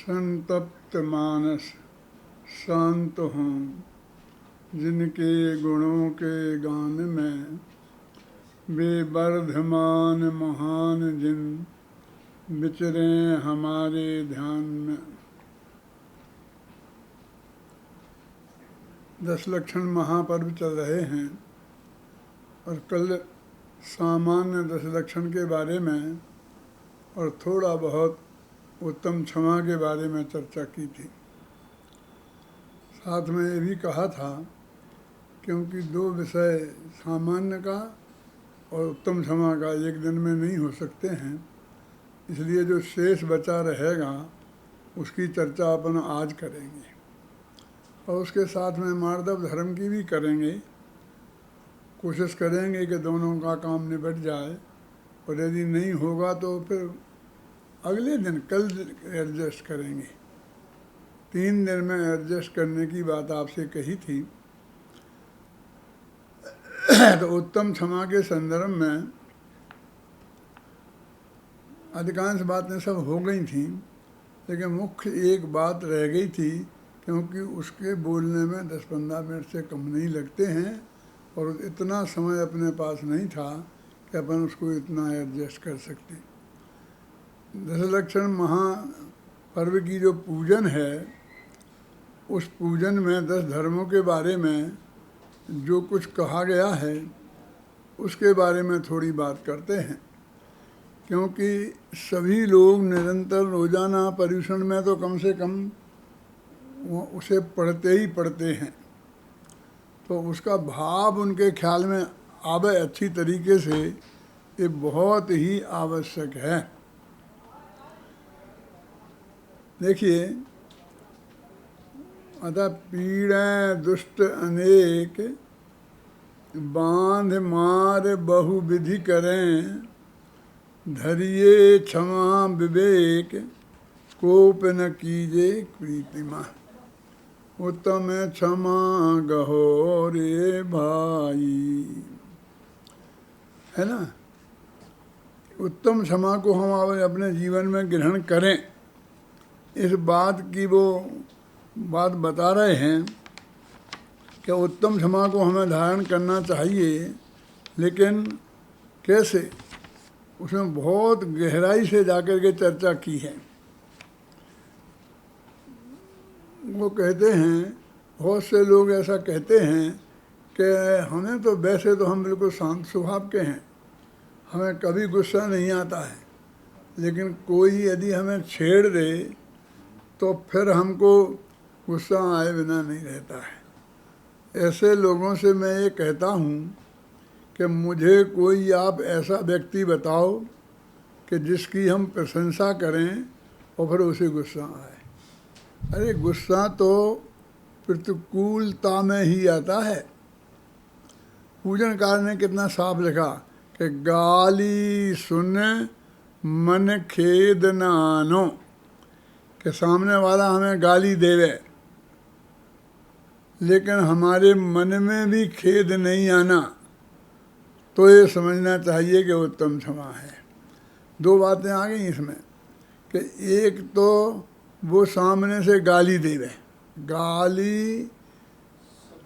संतप्त मानस शांत हों, जिनके गुणों के गान में वे वर्धमान महान जिन विचरें हमारे ध्यान में। 10 लक्षण महापर्व चल रहे हैं और कल सामान्य 10 लक्षण के बारे में और थोड़ा बहुत उत्तम क्षमा के बारे में चर्चा की थी। साथ में ये भी कहा था क्योंकि 2 विषय सामान्य का और उत्तम क्षमा का एक दिन में नहीं हो सकते हैं, इसलिए जो शेष बचा रहेगा उसकी चर्चा अपन आज करेंगे और उसके साथ में मार्दव धर्म की भी करेंगे। कोशिश करेंगे कि दोनों का काम निपट जाए और यदि नहीं होगा तो फिर अगले दिन कल एडजस्ट करेंगे। 3 दिन में एडजस्ट करने की बात आपसे कही थी। तो उत्तम क्षमा के संदर्भ में अधिकांश बातें सब हो गई थी, लेकिन मुख्य एक बात रह गई थी क्योंकि उसके बोलने में 10-15 मिनट से कम नहीं लगते हैं और इतना समय अपने पास नहीं था कि अपन उसको इतना एडजस्ट कर सकते। 10 लक्षण महापर्व की जो पूजन है, उस पूजन में 10 धर्मों के बारे में जो कुछ कहा गया है उसके बारे में थोड़ी बात करते हैं, क्योंकि सभी लोग निरंतर रोजाना पर्यूषण में तो कम से कम वो उसे पढ़ते ही पढ़ते हैं, तो उसका भाव उनके ख्याल में आवे अच्छी तरीके से, ये बहुत ही आवश्यक है। देखिए, अतः पीड़ें दुष्ट अनेक, बांध मार बहु विधि करें, धरिए क्षमा विवेक, कोप न कीजे प्रीतिमा। उत्तम क्षमा गहो रे भाई, है ना। उत्तम क्षमा को हम अपने जीवन में ग्रहण करें, इस बात की वो बात बता रहे हैं कि उत्तम क्षमा को हमें धारण करना चाहिए, लेकिन कैसे, उसमें बहुत गहराई से जाकर के चर्चा की है। वो कहते हैं, बहुत से लोग ऐसा कहते हैं कि हमें तो वैसे तो हम बिल्कुल शांत स्वभाव के हैं, हमें कभी गुस्सा नहीं आता है, लेकिन कोई यदि हमें छेड़ दे तो फिर हमको गुस्सा आए बिना नहीं रहता है। ऐसे लोगों से मैं ये कहता हूँ कि मुझे कोई आप ऐसा व्यक्ति बताओ कि जिसकी हम प्रशंसा करें और फिर उसे गुस्सा आए। अरे गुस्सा तो प्रतिकूलता में ही आता है। पूजनकार ने कितना साफ लिखा कि गाली सुन मन खेद न आनो, कि सामने वाला हमें गाली देवे लेकिन हमारे मन में भी खेद नहीं आना, तो ये समझना चाहिए कि उत्तम क्षमा है। 2 बातें आ गई इसमें कि एक तो वो सामने से गाली देवे, गाली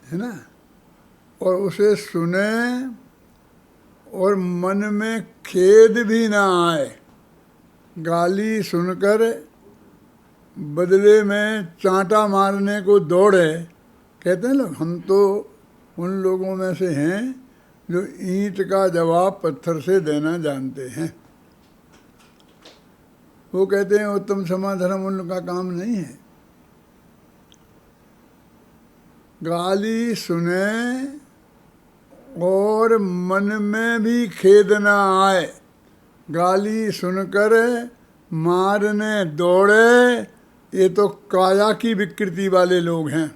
है ना, और उसे सुने और मन में खेद भी ना आए। गाली सुनकर बदले में चांटा मारने को दौड़े। कहते हैं लोग, हम तो उन लोगों में से हैं जो ईंट का जवाब पत्थर से देना जानते हैं। वो कहते हैं उत्तम क्षमा धर्म उनका काम नहीं है। गाली सुने और मन में भी खेद ना आए, गाली सुनकर मारने दौड़े, ये तो काया की विकृति वाले लोग हैं।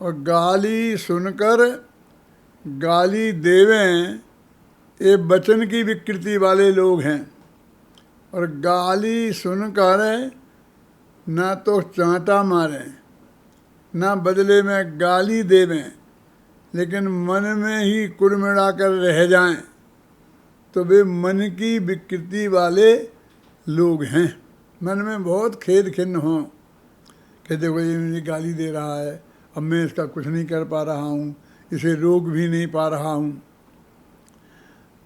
और गाली सुनकर गाली देवें, ये वचन की विकृति वाले लोग हैं। और गाली सुनकर ना तो चांटा मारें, ना बदले में गाली देवें, लेकिन मन में ही कुड़मिड़ा कर रह जाएं, तो वे मन की विकृति वाले लोग हैं। मन में बहुत खेद खिन्न हो कि देखो ये मुझे गाली दे रहा है, अब मैं इसका कुछ नहीं कर पा रहा हूँ, इसे रोक भी नहीं पा रहा हूँ।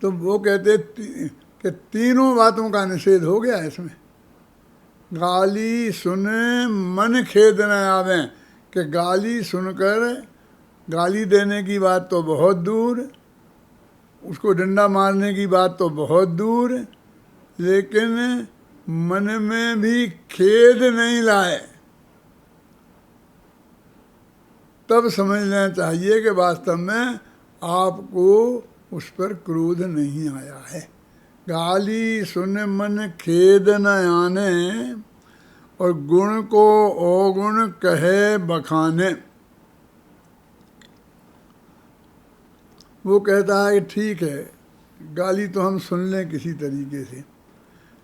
तो वो कहते कि तीनों बातों का निषेध हो गया इसमें। गाली सुने मन खेद न आवे, कि गाली सुनकर, गाली देने की बात तो बहुत दूर, उसको डंडा मारने की बात तो बहुत दूर, लेकिन मन में भी खेद नहीं लाए, तब समझ लेना चाहिए कि वास्तव में आपको उस पर क्रोध नहीं आया है। गाली सुन मन खेद न आने, और गुण को अवगुण कहे बखाने। वो कहता है कि ठीक है, गाली तो हम सुन लें किसी तरीके से,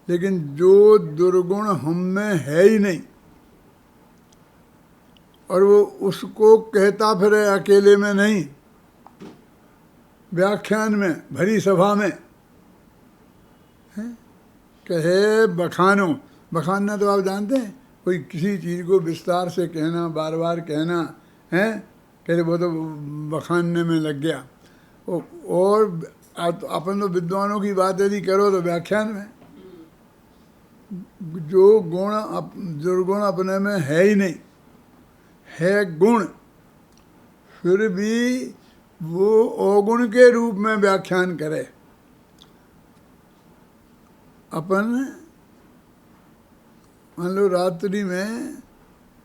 लेकिन जो दुर्गुण हम में है ही नहीं, और वो उसको कहता फिरे अकेले में नहीं, व्याख्यान में, भरी सभा में, कहे बखानो। बखानना तो आप जानते हैं, कोई किसी चीज़ को विस्तार से कहना, बार बार कहना है, कहते वो तो बखानने में लग गया। और अपन तो विद्वानों की बात यदि करो तो व्याख्यान में, जो गुण दुर्गुण अपने में है ही नहीं, है गुण, फिर भी वो अवगुण के रूप में व्याख्यान करे। अपन मान लो रात्रि में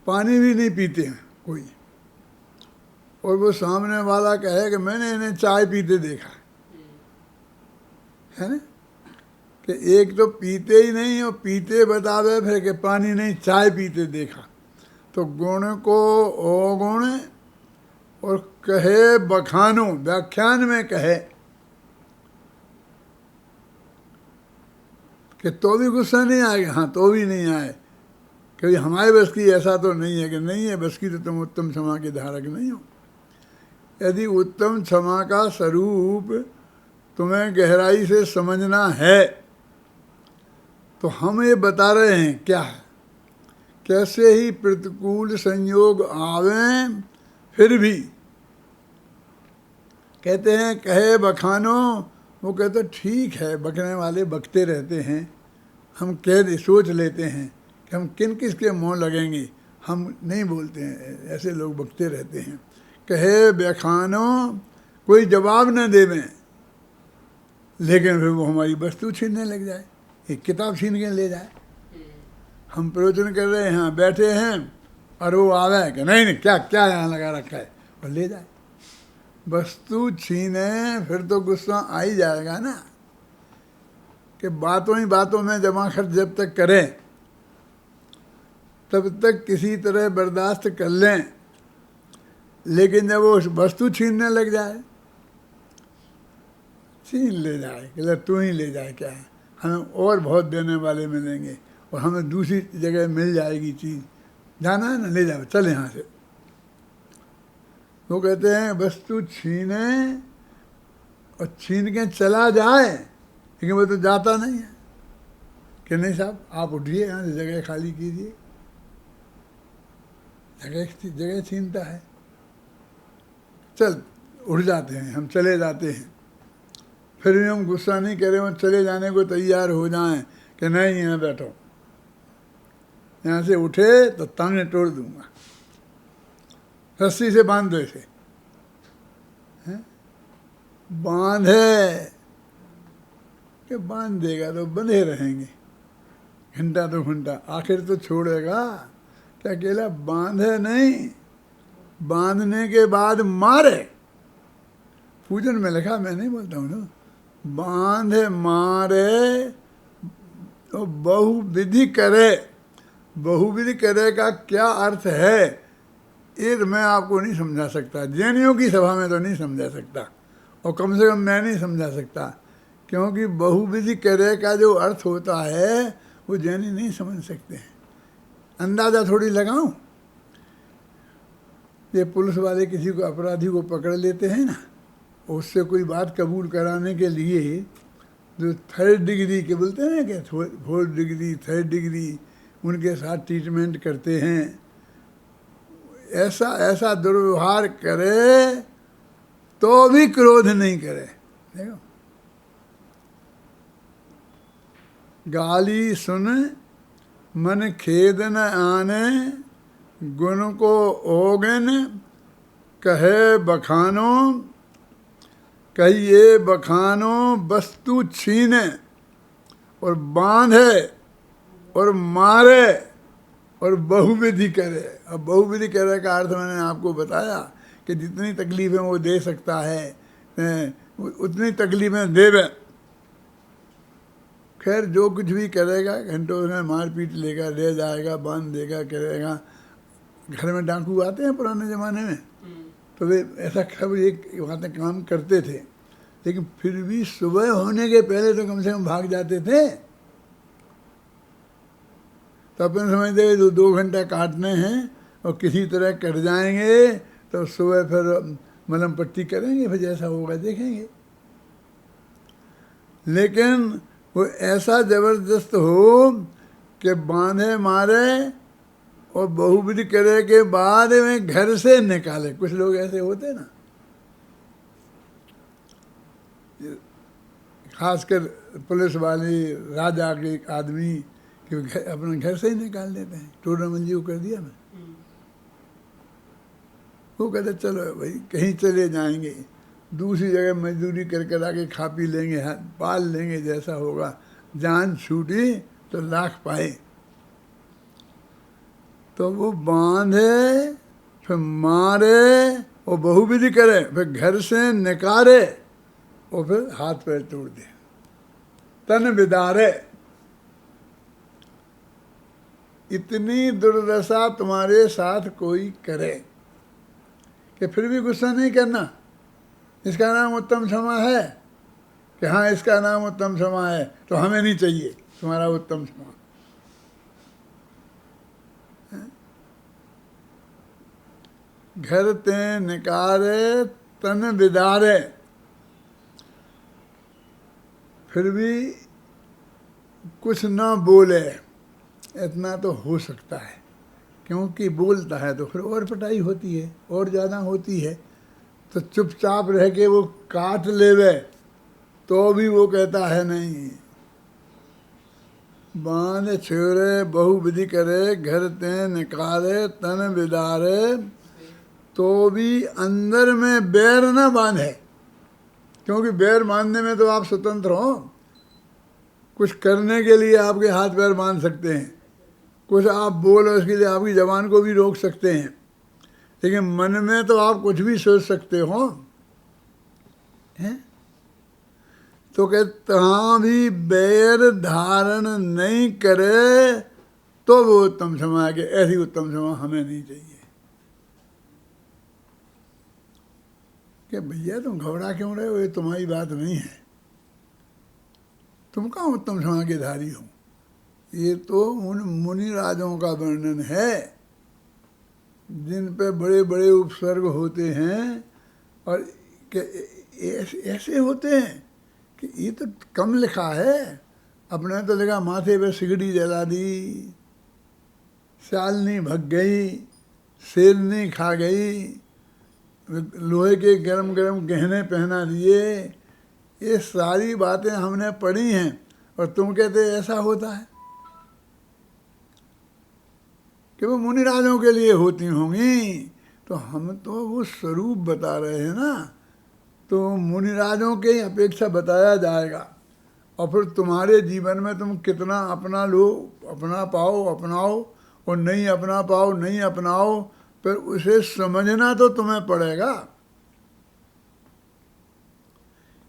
पानी भी नहीं पीते हैं कोई, और वो सामने वाला कहे कि मैंने इन्हें चाय पीते देखा है ना, कि एक तो पीते ही नहीं और पीते बतावे फिर कि पानी नहीं चाय पीते देखा। तो गुण को अवगुण और कहे बखानो, व्याख्यान में कहे कि तो भी गुस्सा नहीं आएगा, हाँ तो भी नहीं आए, कभी हमारे बस की ऐसा तो नहीं है कि नहीं है बस की, तो तुम उत्तम क्षमा के धारक नहीं हो। यदि उत्तम क्षमा का स्वरूप तुम्हें गहराई से समझना है तो हम ये बता रहे हैं क्या है, कैसे ही प्रतिकूल संयोग आवें फिर भी कहते हैं कहे बखानो। वो कहते ठीक है, बकने वाले बकते रहते हैं, हम सोच लेते हैं कि हम किन किस के मुँह लगेंगे, हम नहीं बोलते हैं, ऐसे लोग बकते रहते हैं। कहे बखानो, कोई जवाब न देवें, लेकिन फिर वो हमारी वस्तु छीनने लग जाए, एक किताब छीन के ले जाए। हम प्रवचन कर रहे हैं, यहाँ बैठे हैं, और वो आवे कि नहीं नहीं क्या क्या यहाँ लगा रखा है, और ले जाए। वस्तु छीने फिर तो गुस्सा आ ही जाएगा ना, कि बातों ही बातों में जमा खर्च जब तक करें तब तक किसी तरह बर्दाश्त कर लें, लेकिन जब वो वस्तु छीनने लग जाए, छीन ले जाए कि तू ही ले जाए, क्या है, हमें और बहुत देने वाले मिलेंगे और हमें दूसरी जगह मिल जाएगी चीज़, जाना है ना, ले जाओ, चल यहाँ से। वो कहते हैं वस्तु छीने और छीन के चला जाए, लेकिन वो तो जाता नहीं है कि नहीं साहब आप उठिए, यहाँ से जगह खाली कीजिए, जगह छीनता है। चल उठ जाते हैं, हम चले जाते हैं, फिर भी हम गुस्सा नहीं करें, वो चले जाने को तैयार हो जाएं कि नहीं यहाँ बैठो, यहाँ से उठे तो टांगें तोड़ दूंगा, रस्सी से बांध दो इसे, बांधे कि बांध देगा तो बंधे रहेंगे घंटा दो घंटा, आखिर तो छोड़ेगा क्या, अकेला बांधे नहीं, बांधने के बाद मारे। पूजन में लिखा, मैं नहीं बोलता हूँ ना, बांधे मारे तो बहुविधि करे। बहुविधि करे का क्या अर्थ है ये तो मैं आपको नहीं समझा सकता, जैनियों की सभा में तो नहीं समझा सकता, और कम से कम मैं नहीं समझा सकता, क्योंकि बहुविधि करे का जो अर्थ होता है वो जैनी नहीं समझ सकते हैं। अंदाज़ा थोड़ी लगाऊं, ये पुलिस वाले किसी को अपराधी को पकड़ लेते हैं ना, उससे कोई बात कबूल कराने के लिए जो 3rd डिग्री के बोलते हैं ना, कि 4th डिग्री 3rd डिग्री उनके साथ ट्रीटमेंट करते हैं। ऐसा ऐसा दुर्व्यवहार करे तो भी क्रोध नहीं करे। देखो, गाली सुन मन खेद न आने, गुण को ओगन कहे बखानो, कहिए बखानो वस्तु छीने, और बांधे और मारे और बहुविधि करे। अब बहुविधि करे का अर्थ मैंने आपको बताया कि जितनी तकलीफ़ें वो दे सकता है उतनी तकलीफ़ें देवे। खैर जो कुछ भी करेगा, घंटों में मारपीट लेगा, ले जाएगा, बांध देगा, करेगा। घर में डाकू आते हैं पुराने ज़माने में, तो वे ऐसा सब एक बातें काम करते थे, लेकिन फिर भी सुबह होने के पहले तो कम से कम भाग जाते थे। तो अपन समझते हैं 2 घंटा काटने हैं और किसी तरह कट जाएंगे तो सुबह फिर मलहम पट्टी करेंगे, फिर जैसा होगा देखेंगे। लेकिन वो ऐसा ज़बरदस्त हो कि बांधे मारे और बहुविधि करे के बाद में घर से निकाले। कुछ लोग ऐसे होते ना, खासकर पुलिस वाले, राजा के आदमी कि अपने घर से ही निकाल देते हैं। टूर्नामेंट को कर दिया मैं, वो कहते चलो भाई कहीं चले जाएंगे, दूसरी जगह मजदूरी कर कर आके खा पी लेंगे, पाल लेंगे, जैसा होगा। जान छूटी तो लाख पाए। तो वो बांधे फिर मारे और बहुविधि करे, फिर घर से निकाले और फिर हाथ पैर तोड़ दे, तन बिदारे। इतनी दुर्दशा तुम्हारे साथ कोई करे कि फिर भी गुस्सा नहीं करना। इसका नाम उत्तम क्षमा है कि हाँ इसका नाम उत्तम क्षमा है, तो हमें नहीं चाहिए तुम्हारा उत्तम क्षमा। घर ते निकारे तन बिदारे, फिर भी कुछ न बोले, इतना तो हो सकता है, क्योंकि बोलता है तो फिर और पिटाई होती है, और ज़्यादा होती है। तो चुपचाप रह के वो काट लेवे तो भी वो कहता है नहीं। बांध छेड़े बहुविधि करे, घर ते निकाले तन बिदारे, तो भी अंदर में बैर न बांधे। क्योंकि बैर बांधने में तो आप स्वतंत्र हो, कुछ करने के लिए आपके हाथ पैर बांध सकते हैं, कुछ आप बोलो इसके लिए आपकी ज़बान को भी रोक सकते हैं, लेकिन मन में तो आप कुछ भी सोच सकते हो, हैं? तो कहते हाँ भी बैर धारण नहीं करे तो वो उत्तम क्षमा है कि ऐसी उत्तम क्षमा हमें नहीं चाहिए। कि भैया तुम घबरा क्यों रहे हो, ये तुम्हारी बात नहीं है, तुम कहाँ उत्तम क्षमा के धारी हो। ये तो उन मुनि राजों का वर्णन है जिन पे बड़े बड़े उपसर्ग होते हैं, और ऐसे होते हैं कि ये तो कम लिखा है, अपने तो लिखा माथे पे सिगड़ी जला दी, सालनी भग गई, शेरनी खा गई, लोहे के गरम गरम गहने पहना दिए। ये सारी बातें हमने पढ़ी हैं, और तुम कहते ऐसा होता है कि वो मुनि राजों के लिए होती होंगी। तो हम तो वो स्वरूप बता रहे हैं ना, तो मुनि राजों के अपेक्षा बताया जाएगा। और फिर तुम्हारे जीवन में तुम कितना अपना लो, अपना पाओ अपनाओ, और नहीं अपना पाओ नहीं अपनाओ, पर उसे समझना तो तुम्हें पड़ेगा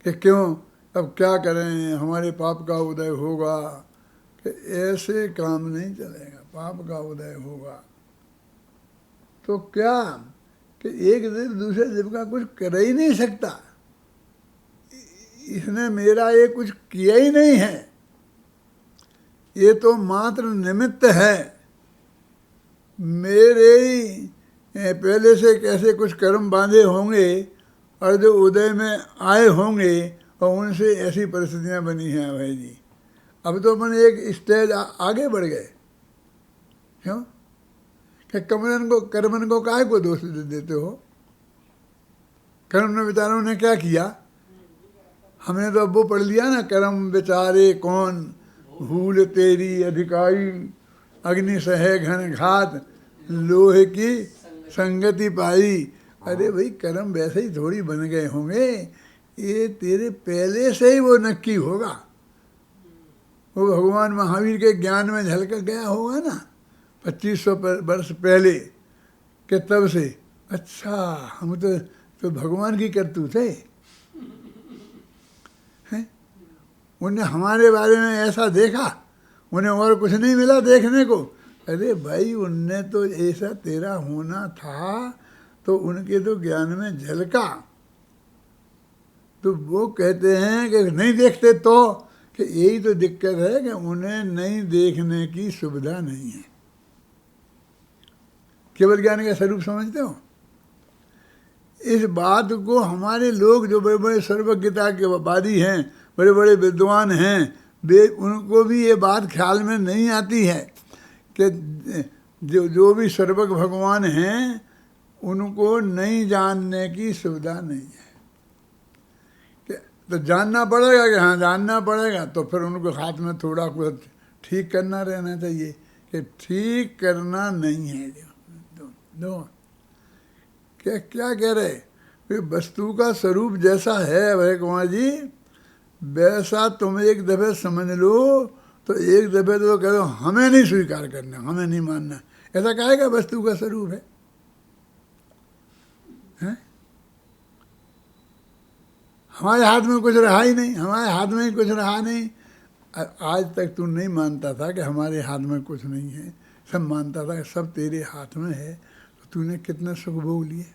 कि क्यों, अब क्या करें, हमारे पाप का उदय होगा, कि ऐसे काम नहीं चलेगा, पाप का उदय होगा। तो क्या कि एक दिन दूसरे जीव का कुछ कर ही नहीं सकता, इसने मेरा ये कुछ किया ही नहीं है, ये तो मात्र निमित्त है। मेरे ही पहले से कैसे कुछ कर्म बांधे होंगे और जो उदय में आए होंगे, और उनसे ऐसी परिस्थितियां बनी हैं भाई जी। अब तो अपन एक स्टेज आगे बढ़ गए, क्यों कि कर्मन को काहे को दोष दे देते हो? कर्म ने बेचारों ने क्या किया? हमने तो अब वो पढ़ लिया ना, कर्म बेचारे कौन भूल तेरी अधिकारी, अग्नि सहे घन घात लोहे की संगति पाई। अरे भाई कर्म वैसे ही थोड़ी बन गए होंगे, ये तेरे पहले से ही वो नक्की होगा। वो भगवान महावीर के ज्ञान में झलक गया होगा ना 2500 वर्ष पहले के, तब से अच्छा हम तो भगवान की करतूत है। उन्हें हमारे बारे में ऐसा देखा, उन्हें और कुछ नहीं मिला देखने को। अरे भाई उनने तो ऐसा तेरा होना था तो उनके तो ज्ञान में झलका। तो वो कहते हैं कि नहीं देखते तो, कि यही तो दिक्कत है कि उन्हें नहीं देखने की सुविधा नहीं है। केवल ज्ञान का स्वरूप समझते हो? इस बात को हमारे लोग जो बड़े बड़े सर्वज्ञता के वादी हैं, बड़े बड़े विद्वान हैं, वे उनको भी ये बात ख्याल में नहीं आती है कि जो भी सर्वज्ञ भगवान हैं उनको नहीं जानने की सुविधा नहीं है। तो जानना पड़ेगा कि हाँ जानना पड़ेगा, तो फिर उनको हाथ में थोड़ा कुछ ठीक करना रहना चाहिए कि ठीक करना नहीं है। दो क्या कह रहे कि वस्तु का स्वरूप जैसा है भाई कुमार जी, वैसा तुम एक दफे समझ लो, तो एक दफे तो कह दो हमें नहीं स्वीकार करना, हमें नहीं मानना। ऐसा कहेगा वस्तु का स्वरूप है? हमारे हाथ में कुछ रहा ही नहीं, हमारे हाथ में ही कुछ रहा नहीं। आज तक तू नहीं मानता था कि हमारे हाथ में कुछ नहीं है, सब मानता था कि सब तेरे हाथ में है। तो तूने कितने सुख भोग लिए।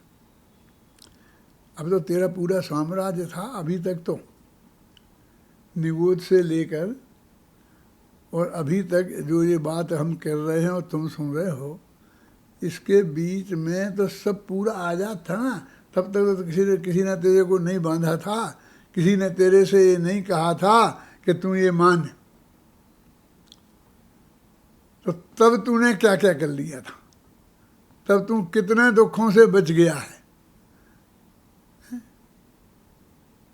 अब तो तेरा पूरा साम्राज्य था अभी तक, तो निगोद से लेकर और अभी तक जो ये बात हम कर रहे हैं और तुम सुन रहे हो, इसके बीच में तो सब पूरा आज़ाद था ना। तब तक तो किसी ने तेरे को नहीं बांधा था, किसी ने तेरे से ये नहीं कहा था कि तू ये मान। तो तब तूने क्या क्या कर लिया था, तब तू कितने दुखों से बच गया है।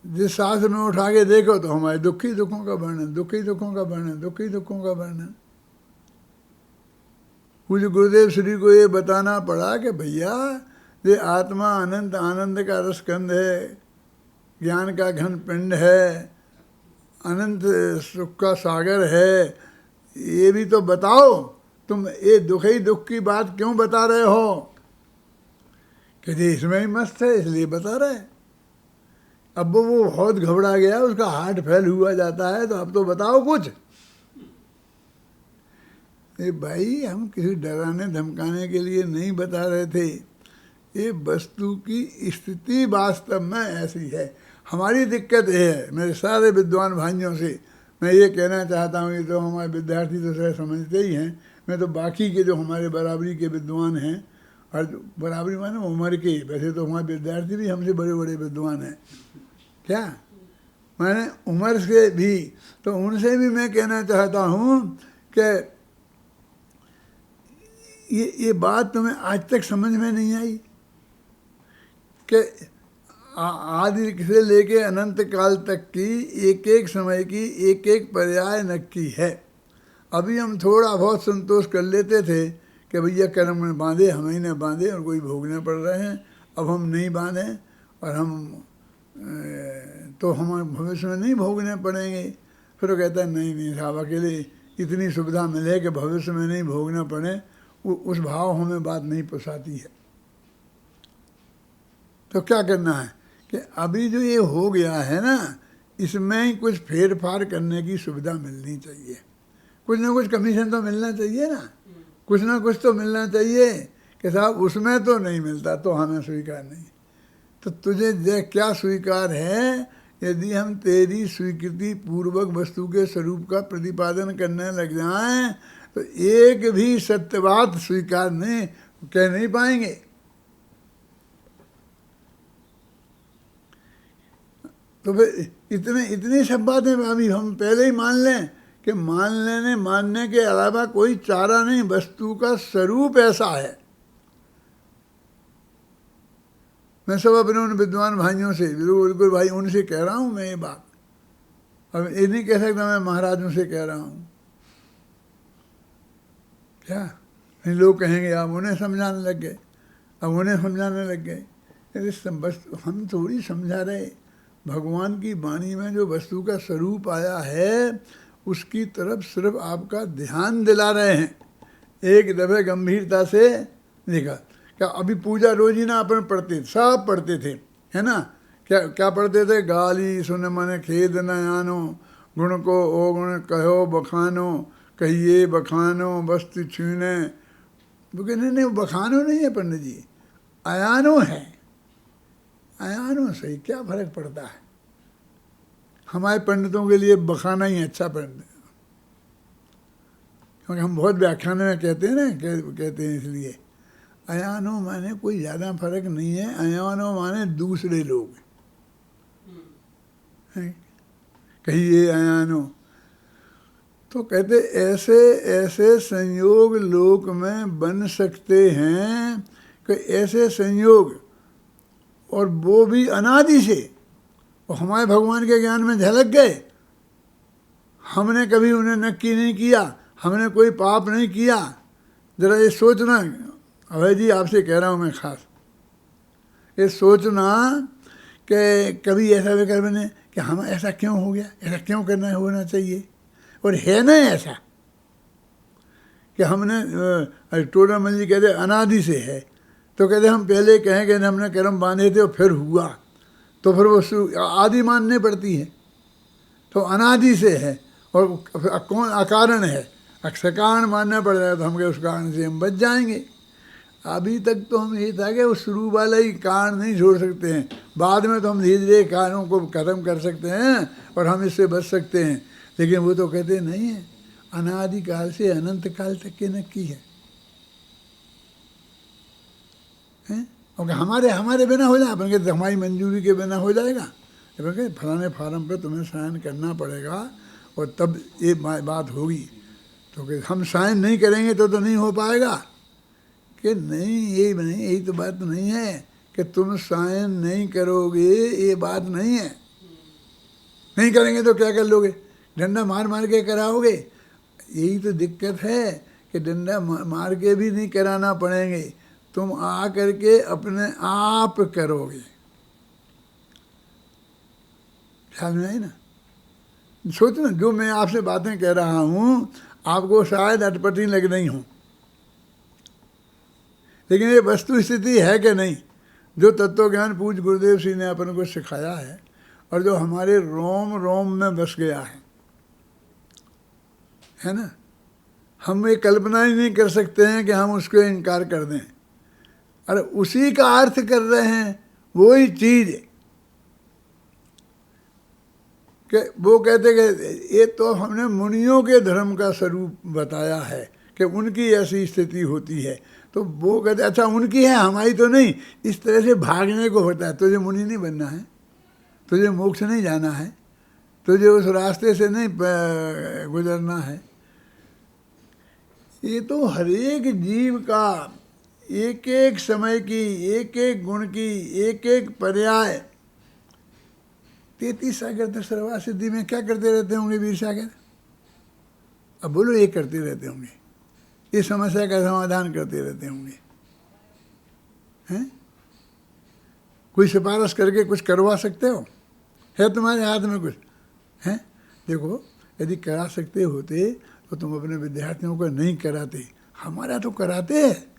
जिस सांस में उठा के देखो तो हमारे दुखी दुखों का वर्णन, दुखी दुखों का वर्णन, दुखी दुखों का वर्णन। पूज्य गुरुदेव श्री को ये बताना पड़ा कि भैया ये आत्मा अनंत आनंद का रसकंद है, ज्ञान का घन पिंड है, अनंत सुख का सागर है। ये भी तो बताओ, तुम ये दुख ही दुख की बात क्यों बता रहे हो? कि जी इसमें ही मस्त है इसलिए बता रहे। अब वो बहुत घबरा गया, उसका हार्ट फेल हुआ जाता है, तो अब तो बताओ कुछ। भाई हम किसी डराने धमकाने के लिए नहीं बता रहे थे, ये वस्तु की स्थिति वास्तव में ऐसी है। हमारी दिक्कत ये है, मेरे सारे विद्वान भाइयों से मैं ये कहना चाहता हूँ, ये तो हमारे विद्यार्थी तो शायद समझते ही हैं, मैं तो बाकी के जो हमारे बराबरी के विद्वान हैं, और बराबरी माने उम्र के, वैसे तो हमारे विद्यार्थी भी हमसे बड़े बड़े विद्वान हैं, क्या मैंने उम्र से भी, तो उनसे भी मैं कहना चाहता हूँ कि ये बात तुम्हें आज तक समझ में नहीं आई कि आदि से लेके अनंत काल तक की एक एक समय की एक एक पर्याय नक्की है। अभी हम थोड़ा बहुत संतोष कर लेते थे कि भैया कर्म में बांधे, हम ही ने बांधे और कोई भोगने पड़ रहे हैं। अब हम नहीं बांधे और हम तो हमारे भविष्य में नहीं भोगने पड़ेंगे। फिर वो कहता है नहीं नहीं साहब, अकेले इतनी सुविधा मिले कि भविष्य में नहीं भोगना पड़े, उस भाव हमें बात नहीं पोसाती है। तो क्या करना है कि अभी जो ये हो गया है ना, इसमें ही कुछ फेर फार करने की सुविधा मिलनी चाहिए। कुछ ना कुछ कमीशन तो मिलना चाहिए ना, कुछ ना कुछ तो मिलना चाहिए कि साहब उसमें तो नहीं मिलता तो हमें स्वीकार नहीं। तो तुझे क्या स्वीकार है? यदि हम तेरी स्वीकृति पूर्वक वस्तु के स्वरूप का प्रतिपादन करने लग जाएं तो एक भी सत्य बात स्वीकार नहीं कह नहीं पाएंगे। तो फिर इतनी सब बातें अभी हम पहले ही मान लें कि मानने के अलावा कोई चारा नहीं, वस्तु का स्वरूप ऐसा है। मैं सब अपने उन विद्वान भाइयों से, बिल्कुल भाई उनसे कह रहा हूँ मैं ये बात। अब ये नहीं कह सकता मैं महाराजों से कह रहा हूँ, क्या नहीं लोग कहेंगे आप उन्हें समझाने लग गए, अब उन्हें समझाने लग गए। बस हम थोड़ी समझा रहे, भगवान की वाणी में जो वस्तु का स्वरूप आया है उसकी तरफ सिर्फ आपका ध्यान दिला रहे हैं, एक दफे गंभीरता से देखा। क्या अभी पूजा रोज ही ना अपन पढ़ते, सब पढ़ते थे, है ना। क्या क्या पढ़ते थे? गाली सुन मन खेद न आनो, गुण को ओ गुण कहो बखानो, कहिए बखानो वस्तु छीने। वो कहते नहीं बखानो नहीं है पंडित जी, अयानो है। अयानो सही, क्या फर्क पड़ता है? हमारे पंडितों के लिए बखाना ही अच्छा पंडित, क्योंकि हम बहुत व्याख्यान में कहते हैं ना, कहते हैं इसलिए। अयानो माने कोई ज़्यादा फर्क नहीं है, अयानो माने दूसरे लोग हैं, कहिए अयानो। तो कहते ऐसे ऐसे संयोग लोक में बन सकते हैं कि ऐसे संयोग, और वो भी अनादि से, और हमारे भगवान के ज्ञान में झलक गए। हमने कभी उन्हें नक्की नहीं किया, हमने कोई पाप नहीं किया। जरा ये सोचना, अभय जी आपसे कह रहा हूँ मैं खास, ये सोचना कि कभी ऐसा भी कर बने कि हम ऐसा क्यों हो गया, ऐसा क्यों करना होना चाहिए। और है ना ऐसा कि हमने, टोडामल जी कहते अनादि से है, तो कहते हम पहले कहें कि हमने कर्म बांधे थे और फिर हुआ, तो फिर वो आदि मानने पड़ती है। तो अनादि से है और कौन अकारण है, सकारण मानना पड़ जाएगा, तो हम कहे उस कारण से हम बच जाएंगे। अभी तक तो हम ये था कि वो शुरू वाला ही कारण नहीं छोड़ सकते हैं, बाद में तो हम धीरे धीरे कारणों को खत्म कर सकते हैं और हम इससे बच सकते हैं। लेकिन वो तो कहते नहीं है, अनादिकाल से अनंत काल तक के नक्की है। और हमारे बिना हो जाए, अपन कहते हमारी मंजूरी के बिना हो जाएगा, अपन कहते फलाने फार्म पे तुम्हें साइन करना पड़ेगा और तब ये बात होगी। तो कहते हम साइन नहीं करेंगे तो नहीं हो पाएगा। कि नहीं यही तो बात नहीं है कि तुम साइन नहीं करोगे, ये बात नहीं है। नहीं करेंगे तो क्या कर लोगे? डंडा मार मार के कराओगे। यही तो दिक्कत है कि डंडा मार के भी नहीं कराना पड़ेंगे, तुम आ करके अपने आप करोगे। ख्याल में आई ना? सोचना, जो मैं आपसे बातें कह रहा हूँ आपको शायद अटपटी लग रही हूँ, लेकिन ये वस्तु स्थिति है कि नहीं, जो तत्व ज्ञान पूज्य गुरुदेव श्री ने अपन को सिखाया है और जो हमारे रोम रोम में बस गया है ना। हम ये कल्पना ही नहीं कर सकते हैं कि हम उसको इनकार कर दें। अरे उसी का अर्थ कर रहे हैं, वही चीज कि वो कहते कि ये तो हमने मुनियों के धर्म का स्वरूप बताया है कि उनकी ऐसी स्थिति होती है। तो वो कहते अच्छा उनकी है, हमारी तो नहीं। इस तरह से भागने को होता है। तुझे मुनि नहीं बनना है, तुझे मोक्ष नहीं जाना है, तुझे उस रास्ते से नहीं गुजरना है। ये तो हर एक जीव का एक एक समय की, एक एक गुण की, एक एक पर्याय। 33 सागर तो सर्वा सिद्धि में क्या करते रहते होंगे वीर सागर? अब बोलो, ये करते रहते होंगे, इस समस्या का समाधान करते रहते होंगे। हैं? कोई सिफारिश करके कुछ करवा सकते हो? है तुम्हारे हाथ में कुछ? हैं? देखो, यदि करा सकते होते तो तुम अपने विद्यार्थियों को नहीं कराते, हमारा तो कराते हैं।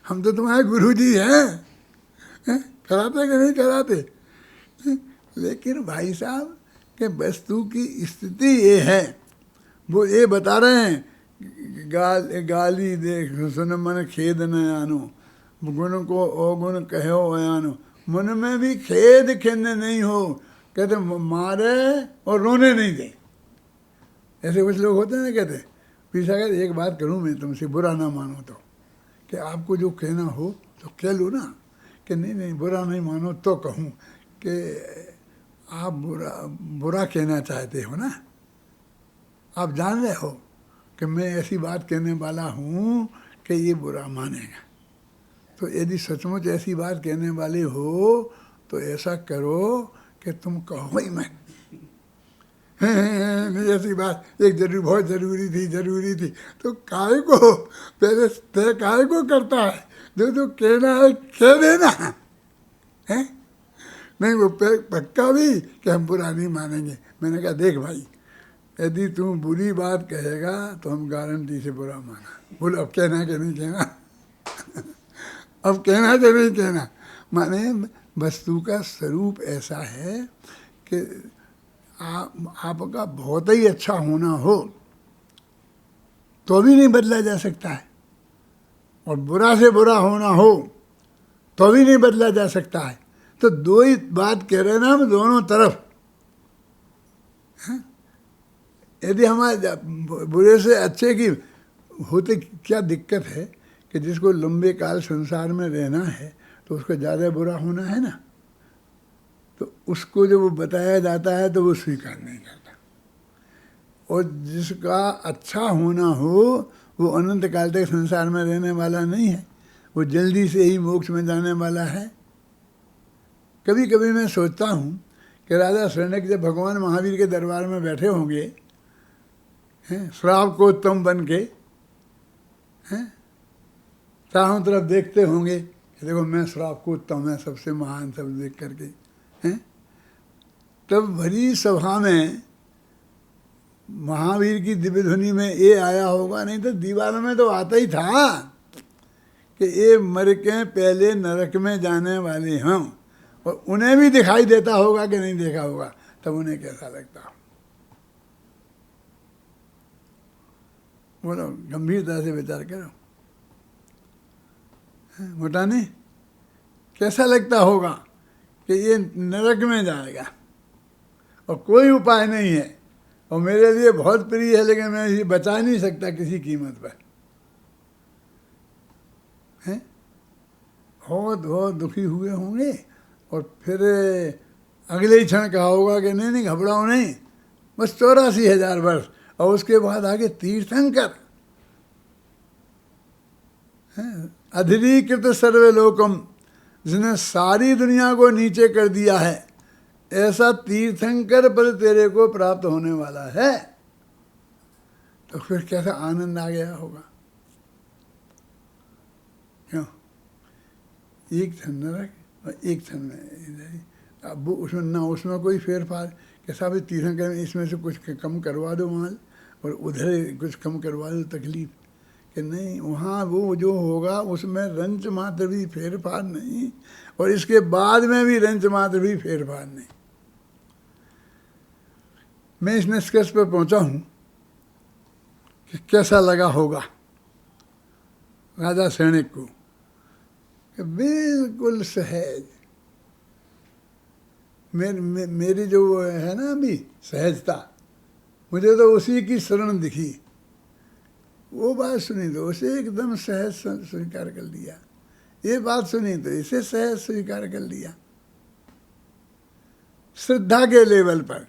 हम तो तुम्हारे गुरुजी हैं, कराते कि नहीं कराते? लेकिन भाई साहब के वस्तु की स्थिति ये है, वो ये बता रहे हैं, गाली देख सुन मन खेद न आनो, गुण को अवगुण कहो अयानो। मन में भी खेद खिन्न नहीं हो, कहते मारे और रोने नहीं दे। ऐसे कुछ लोग होते हैं ना, कहते पीछा कहते एक बात करूँ मैं तुमसे, बुरा ना मानो तो, कि आपको जो कहना हो तो कह लो ना, कि नहीं नहीं बुरा नहीं मानो तो कहूँ कि आप बुरा बुरा कहना चाहते हो ना, आप जान रहे हो कि मैं ऐसी बात कहने वाला हूँ कि ये बुरा मानेगा। तो यदि सचमुच ऐसी बात कहने वाले हो तो ऐसा करो कि तुम कहो ही मत, नहीं ऐसी बात एक बहुत जरूरी थी। तो काय को पहले तय काय को करता है, जो कहना है कह देना है। नहीं वो पक्का भी कि हम बुरा नहीं मानेंगे। मैंने कहा देख भाई, यदि तू बुरी बात कहेगा तो हम गारंटी से बुरा माना। बोलो अब कहना कि नहीं कहना अब कहना कि नहीं कहना। माने वस्तु का स्वरूप ऐसा है कि आपका बहुत ही अच्छा होना हो तो भी नहीं बदला जा सकता है, और बुरा से बुरा होना हो तो भी नहीं बदला जा सकता है। तो दो ही बात कह रहे ना हम, दोनों तरफ। यदि हमारे बुरे से अच्छे की होते क्या दिक्कत है कि जिसको लंबे काल संसार में रहना है तो उसको ज़्यादा बुरा होना है ना, तो उसको जब वो बताया जाता है तो वो स्वीकार नहीं करता। और जिसका अच्छा होना हो वो अनंत काल तक संसार में रहने वाला नहीं है, वो जल्दी से ही मोक्ष में जाने वाला है। कभी कभी मैं सोचता हूँ कि राजा शरण्यक जब भगवान महावीर के दरबार में बैठे होंगे हैं, श्राप को उत्तम बन के हैं, चारों तरफ देखते होंगे कि देखो मैं श्राप को उत्तम है, सबसे महान, सब देख करके हैं। तब भरी सभा में महावीर की दिव्य ध्वनि में ये आया होगा, नहीं तो दीवारों में तो आता ही था कि ये मर के पहले नरक में जाने वाले हैं। और उन्हें भी दिखाई देता होगा कि नहीं देखा होगा, तब उन्हें कैसा लगता। बोलो गंभीरता से विचार करो, मोटा नहीं कैसा लगता होगा कि ये नरक में जाएगा और कोई उपाय नहीं है, और मेरे लिए बहुत प्रिय है लेकिन मैं इसे बचा नहीं सकता किसी कीमत पर, हैं। बहुत बहुत दुखी हुए होंगे। और फिर अगले ही क्षण कहा होगा कि नहीं घबराओ नहीं, बस 84,000 वर्ष, और उसके बाद आगे तीर्थंकर अधिरीकृत सर्वलोकम, जिसने सारी दुनिया को नीचे कर दिया है, ऐसा तीर्थंकर पद तेरे को प्राप्त होने वाला है। तो फिर कैसा आनंद आ गया होगा। क्यों? एक क्षण नरक और एक क्षण में अब वो उसमें ना उसमें कोई फेरफार, कैसा भी तीर्थंकर में इसमें से कुछ कम करवा दो माल और उधर कुछ कम करवा दो तकलीफ, कि नहीं वहाँ वो जो होगा उसमें रंच मात्र भी फेरफार नहीं, और इसके बाद में भी रंच मात्र भी फेरफार नहीं। मैं इस निष्कर्ष पर पहुँचा हूँ कि कैसा लगा होगा राजा शरण्यक को, कि बिल्कुल सहज, मेरी जो है ना अभी सहजता, मुझे तो उसी की शरण दिखी। वो बात सुनी तो उसे एकदम सहज स्वीकार कर लिया, ये बात सुनी तो इसे सहज स्वीकार कर लिया। श्रद्धा के लेवल पर,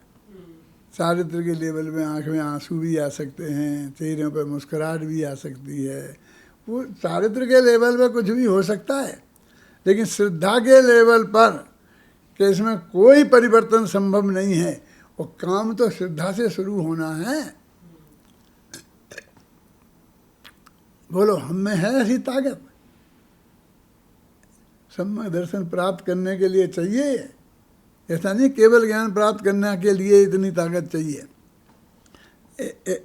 चारित्र के लेवल में आँख में आंसू भी आ सकते हैं, चेहरों पर मुस्कुराहट भी आ सकती है, वो चारित्र के लेवल पर कुछ भी हो सकता है। लेकिन श्रद्धा के लेवल पर कि इसमें कोई परिवर्तन संभव नहीं है, और काम तो श्रद्धा से शुरू होना है। बोलो हम में है ऐसी ताकत? सम्यक दर्शन प्राप्त करने के लिए चाहिए, ऐसा नहीं केवल ज्ञान प्राप्त करने के लिए इतनी ताकत चाहिए।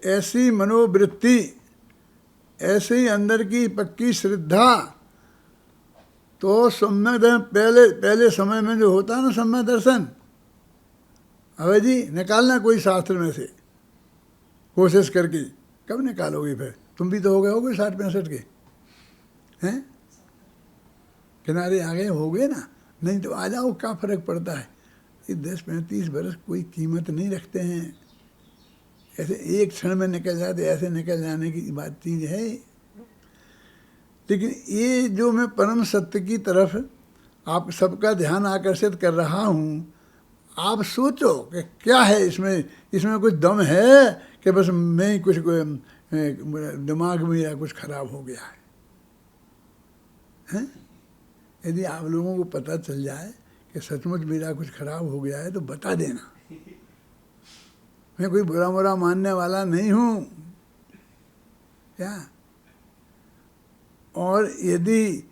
ऐसी मनोवृत्ति, ऐसी अंदर की पक्की श्रद्धा, तो सम्यक दर्शन पहले समय में जो होता है ना सम्यक दर्शन, अबे जी निकालना कोई शास्त्र में से कोशिश करके, कब निकालोगे? फिर तुम भी तो हो गए होगे 60-65 के, हैं? किनारे आ गए हो गए ना, नहीं तो आ जाओ, क्या फर्क पड़ता है। ये 10-35 वर्ष कोई कीमत नहीं रखते हैं, ऐसे एक क्षण में निकल जाते, ऐसे निकल जाने की बात चीज़ है। लेकिन ये जो मैं परम सत्य की तरफ आप सबका ध्यान आकर्षित कर रहा हूँ, आप सोचो कि क्या है इसमें, इसमें कुछ दम है कि बस मैं ही कुछ दिमाग में या कुछ खराब हो गया है, हैं? यदि आप लोगों को पता चल जाए कि सचमुच मेरा कुछ खराब हो गया है तो बता देना। मैं कोई बुरा बुरा मानने वाला नहीं हूँ क्या। और यदि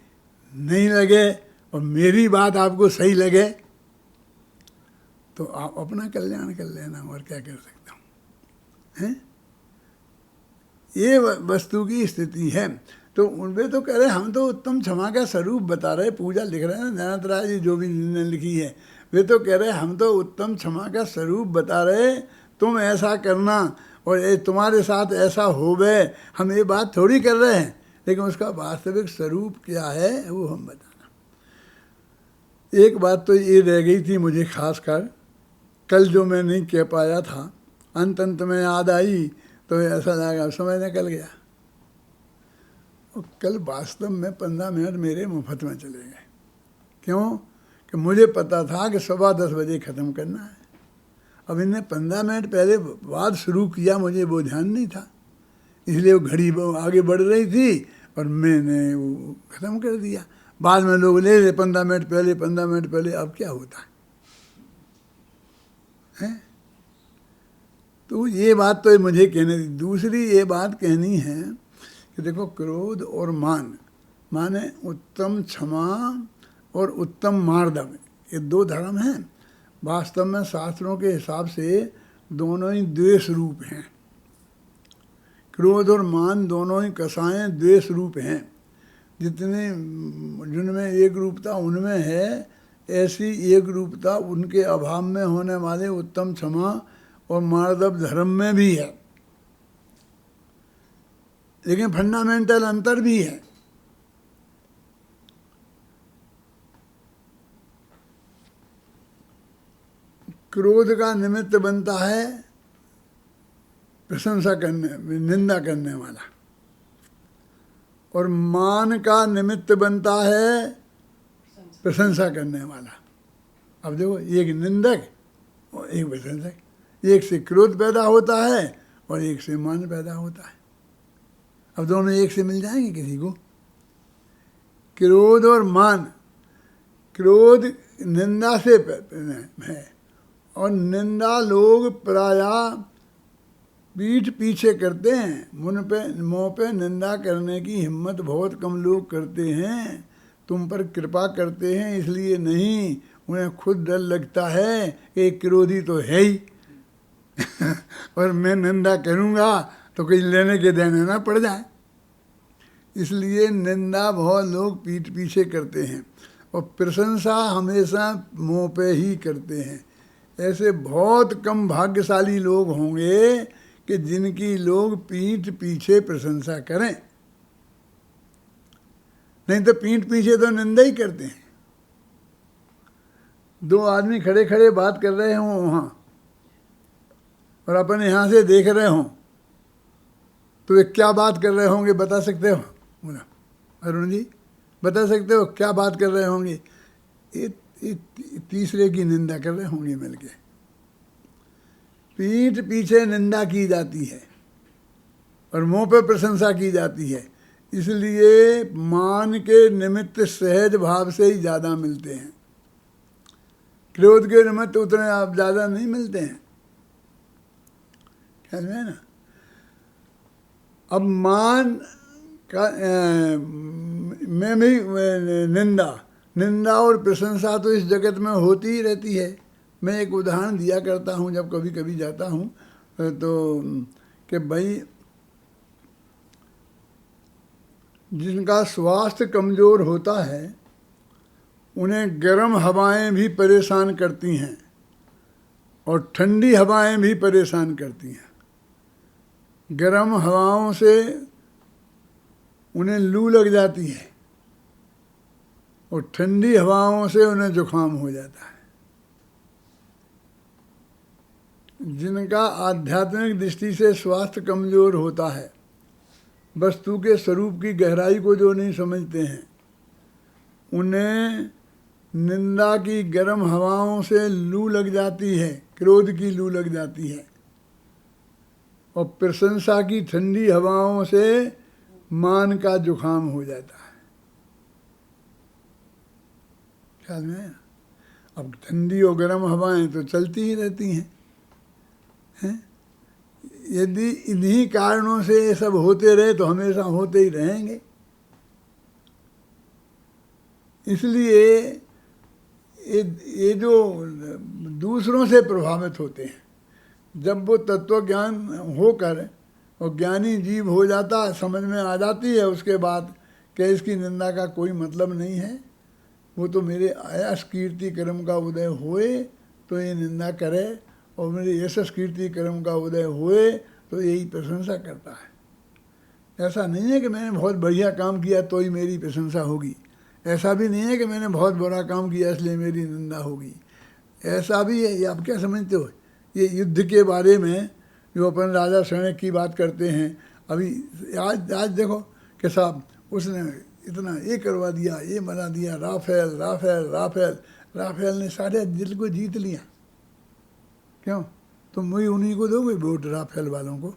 नहीं लगे और मेरी बात आपको सही लगे तो आप अपना कल्याण कर लेना, और क्या कर सकता हूँ, हैं? ये वस्तु की स्थिति है। तो उनपे तो कह रहे हम तो उत्तम क्षमा का स्वरूप बता रहे, पूजा लिख रहे हैं जयनाथ राय जी जो भी जिन्होंने लिखी है, वे तो कह रहे हम तो उत्तम क्षमा का स्वरूप बता रहे, तुम ऐसा करना और तुम्हारे साथ ऐसा होवे, हम ये बात थोड़ी कर रहे हैं, लेकिन उसका वास्तविक स्वरूप क्या है वो हम बताना। एक बात तो ये रह गई थी मुझे खासकर, कल जो मैं नहीं कह पाया था, अंत में याद आई तो ऐसा लगा समय निकल गया। और कल वास्तव में 15 मिनट मेरे मुफ्त में चले गए। क्यों? कि मुझे पता था कि 10:15 बजे ख़त्म करना है। अब इनने 15 मिनट पहले बात शुरू किया, मुझे वो ध्यान नहीं था, इसलिए वो घड़ी आगे बढ़ रही थी और मैंने वो ख़त्म कर दिया। बाद में लोग ले रहे 15 मिनट पहले, 15 मिनट पहले। अब क्या होता है? तो ये बात तो मुझे कहने दी। दूसरी ये बात कहनी है कि देखो, क्रोध और मान माने उत्तम क्षमा और उत्तम मार्दव, ये 2 धर्म हैं। वास्तव में शास्त्रों के हिसाब से दोनों ही द्वेष रूप हैं। क्रोध और मान दोनों ही कसाएं द्वेष रूप हैं। जितने जिनमें एक रूपता उनमें है, ऐसी एक रूपता उनके अभाव में होने वाले उत्तम क्षमा और मार्दव धर्म में भी है। लेकिन फंडामेंटल अंतर भी है। क्रोध का निमित्त बनता है प्रशंसा करने, निंदा करने वाला, और मान का निमित्त बनता है प्रशंसा करने वाला। अब देखो, एक निंदक और एक प्रशंसक, एक से क्रोध पैदा होता है और एक से मान पैदा होता है। अब दोनों एक से मिल जाएंगे किसी को? क्रोध और मान, क्रोध निंदा से है, और निंदा लोग प्रायः पीठ पीछे करते हैं। मुंह पे निंदा करने की हिम्मत बहुत कम लोग करते हैं। तुम पर कृपा करते हैं इसलिए नहीं, उन्हें खुद डर लगता है कि क्रोधी तो है ही और मैं निंदा करूँगा तो कहीं लेने के देने ना पड़ जाए। इसलिए निंदा बहुत लोग पीठ पीछे करते हैं और प्रशंसा हमेशा मुंह पे ही करते हैं। ऐसे बहुत कम भाग्यशाली लोग होंगे कि जिनकी लोग पीठ पीछे प्रशंसा करें, नहीं तो पीठ पीछे तो निंदा ही करते हैं। 2 आदमी खड़े खड़े बात कर रहे हों वहाँ और अपन यहाँ से देख रहे हों, तो वे क्या बात कर रहे होंगे बता सकते हो? बोला अरुण जी, बता सकते हो क्या बात कर रहे होंगे? ये तीसरे की निंदा कर रहे होंगे मिलके। पीठ पीछे निंदा की जाती है और मुंह पे प्रशंसा की जाती है। इसलिए मान के निमित्त सहज भाव से ही ज़्यादा मिलते हैं, क्रोध के निमित्त उतने आप ज़्यादा नहीं मिलते हैं। ख्याल में है ना? अब मान का में भी निंदा और प्रशंसा तो इस जगत में होती ही रहती है। मैं एक उदाहरण दिया करता हूँ जब कभी कभी जाता हूँ तो, कि भाई जिनका स्वास्थ्य कमज़ोर होता है उन्हें गर्म हवाएं भी परेशान करती हैं और ठंडी हवाएं भी परेशान करती हैं। गर्म हवाओं से उन्हें लू लग जाती है और ठंडी हवाओं से उन्हें जुकाम हो जाता है। जिनका आध्यात्मिक दृष्टि से स्वास्थ्य कमज़ोर होता है, वस्तु के स्वरूप की गहराई को जो नहीं समझते हैं, उन्हें निंदा की गर्म हवाओं से लू लग जाती है, क्रोध की लू लग जाती है, और प्रशंसा की ठंडी हवाओं से मान का जुकाम हो जाता है। ख्याल में आया? अब ठंडी और गर्म हवाएं तो चलती ही रहती हैं। यदि इन्हीं कारणों से ये सब होते रहे तो हमेशा होते ही रहेंगे। इसलिए ये जो दूसरों से प्रभावित होते हैं, जब वो तत्व ज्ञान होकर और ज्ञानी जीव हो जाता, समझ में आ जाती है उसके बाद कि इसकी निंदा का कोई मतलब नहीं है, वो तो मेरे आयास कीर्ति कर्म का उदय होए तो ये निंदा करे, और मेरे यशस कीर्ति कर्म का उदय होए तो यही प्रशंसा करता है। ऐसा नहीं है कि मैंने बहुत बढ़िया काम किया तो ही मेरी प्रशंसा होगी, ऐसा भी नहीं है कि मैंने बहुत बुरा काम किया इसलिए मेरी निंदा होगी, ऐसा भी है। ये आप क्या समझते हो? ये युद्ध के बारे में जो अपन राजा सैनिक की बात करते हैं, अभी आज देखो कि साहब उसने इतना ये करवा दिया, ये बना दिया, राफेल राफेल राफेल, राफेल ने सारे दिल को जीत लिया। क्यों? तुम वही उन्हीं को दोगे वोट, राफेल वालों को?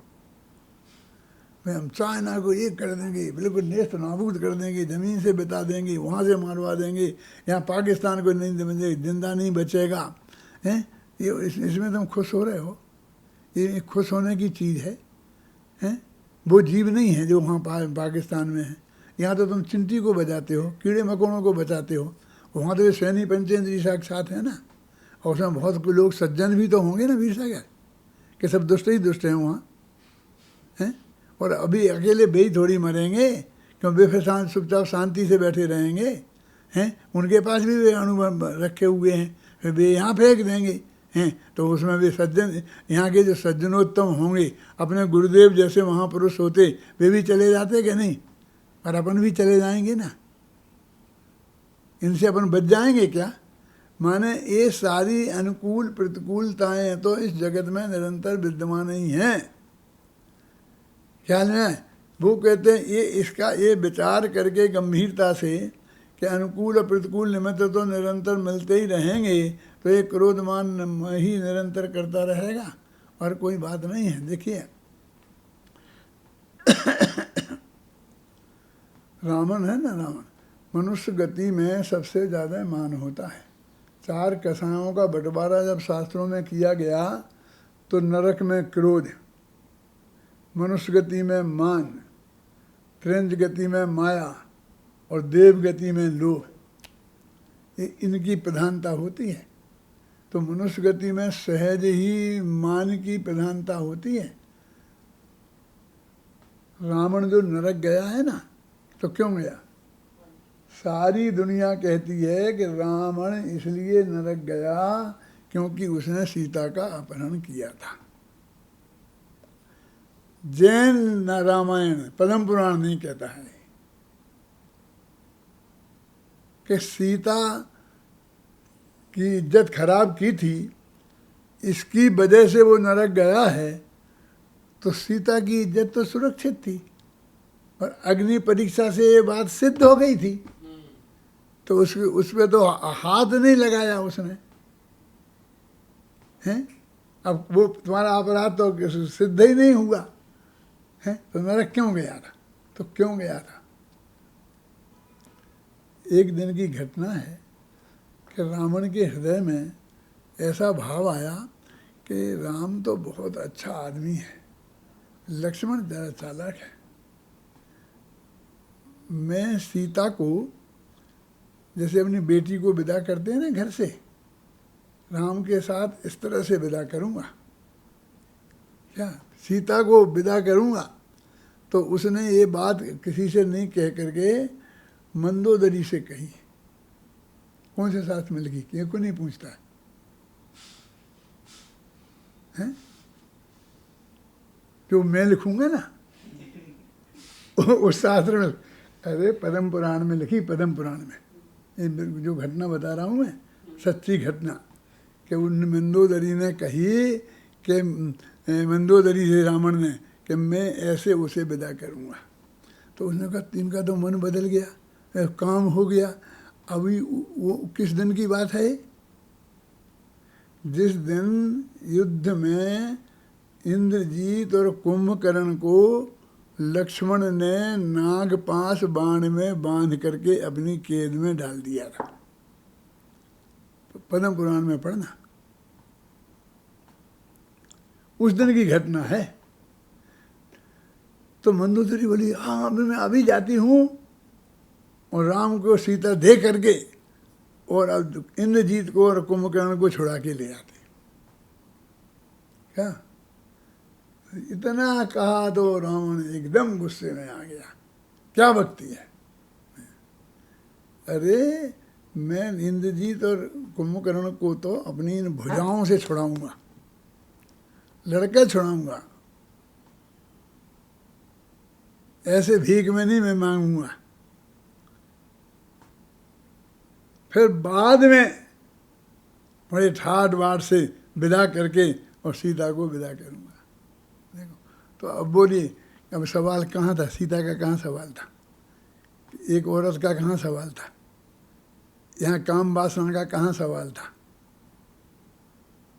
भाई हम चाइना को ये कर देंगे, बिल्कुल नेस्त नाबूद कर देंगे, ज़मीन से बिता देंगे, वहाँ से मारवा देंगे, यहाँ पाकिस्तान को नहीं समझे, जिंदा नहीं बचेगा। हैं? ये इसमें तुम खुश हो रहे हो? ये खुश होने की चीज़ है? हैं? वो जीव नहीं है जो वहाँ पाकिस्तान में है। यहाँ तो तुम चिंटी को बचाते हो, कीड़े मकोड़ों को बचाते हो, वहाँ तो ये सैनी पंचेंद्री साक्षात है ना, और उसमें बहुत लोग सज्जन भी तो होंगे ना वीर सागर, कि सब दुष्ट ही दुष्ट हैं वहाँ। हैं? और अभी अकेले बेई थोड़ी मरेंगे, क्यों? बेफिर चुपचाप शांति से बैठे रहेंगे। हैं? उनके पास भी वे अनुभव रखे हुए हैं, फिर वे यहाँ फेंक देंगे। हैं? तो उसमें भी सज्जन, यहाँ के जो सज्जनोत्तम होंगे, अपने गुरुदेव जैसे महापुरुष होते, वे भी चले जाते कि नहीं? और अपन भी चले जाएंगे ना, इनसे अपन बच जाएंगे क्या? माने ये सारी अनुकूल प्रतिकूलताएं तो इस जगत में निरंतर विद्यमान ही हैं। ख्याल में? वो कहते हैं ये इसका ये विचार करके गंभीरता से कि अनुकूल और प्रतिकूल निमित्त तो निरंतर मिलते ही रहेंगे, तो ये क्रोधमान ही निरंतर करता रहेगा और कोई बात नहीं है। देखिए रावण है ना, रावण, मनुष्य गति में सबसे ज़्यादा मान होता है। 4 कसायों का बंटवारा जब शास्त्रों में किया गया तो नरक में क्रोध, मनुष्य गति में मान, त्रिंज गति में माया और देव गति में लोभ, ये इनकी प्रधानता होती है। तो मनुष्य गति में सहज ही मान की प्रधानता होती है। रावण जो नरक गया है ना, तो क्यों गया? सारी दुनिया कहती है कि रावण इसलिए नरक गया क्योंकि उसने सीता का अपहरण किया था। जैन रामायण पद्म पुराण नहीं कहता है कि सीता की इज्जत खराब की थी, इसकी वजह से वो नरक गया है। तो सीता की इज्जत तो सुरक्षित थी और अग्नि परीक्षा से ये बात सिद्ध हो गई थी, तो उस पर तो हाथ नहीं लगाया उसने। हैं? अब वो तुम्हारा अपराध तो सिद्ध ही नहीं हुआ है, तो नरक क्यों गया था? तो क्यों गया था? एक दिन की घटना है कि रावण के हृदय में ऐसा भाव आया कि राम तो बहुत अच्छा आदमी है, लक्ष्मण ज़रा चालाक है, मैं सीता को जैसे अपनी बेटी को विदा करते हैं ना घर से, राम के साथ इस तरह से विदा करूँगा। क्या? सीता को विदा करूँगा। तो उसने ये बात किसी से नहीं कह करके मंदोदरी से कही। कौन से साथ में लिखी? किसी को नहीं पूछता है? जो मैं लिखूंगा ना उस शास्त्र में, अरे पद्म पुराण में लिखी, पद्म पुराण में ये जो घटना बता रहा हूँ मैं, सच्ची घटना, कि उन मंदोदरी ने कही कि मंदोदरी से रावण ने कि मैं ऐसे उसे विदा करूँगा। तो उसने कहा, इनका तो मन बदल गया, काम हो गया, अभी वो किस दिन की बात है? जिस दिन युद्ध में इंद्रजीत और कुंभकर्ण को लक्ष्मण ने नागपाश बाण में बांध करके अपनी कैद में डाल दिया था। पद्म पुराण में पढ़ना, उस दिन की घटना है। तो मंदोदरी बोली, हाँ अभी मैं अभी जाती हूँ और राम को सीता दे करके और अब इंद्रजीत को और कुंभकर्ण को छुड़ा के ले आते। क्या इतना कहा तो रावण एकदम गुस्से में आ गया, क्या भक्ति है? अरे मैं इंद्रजीत और कुंभकर्ण को तो अपनी इन भुजाओं से छुड़ाऊंगा, लड़के छुड़ाऊंगा, ऐसे भीख में नहीं मैं मांगूंगा। फिर बाद में बड़े ठाट बाट से विदा करके और सीता को विदा करूंगा। देखो, तो अब बोलिए, अब सवाल कहाँ था? सीता का कहाँ सवाल था? एक औरत का कहाँ सवाल था? यहाँ काम वासना का कहाँ सवाल था?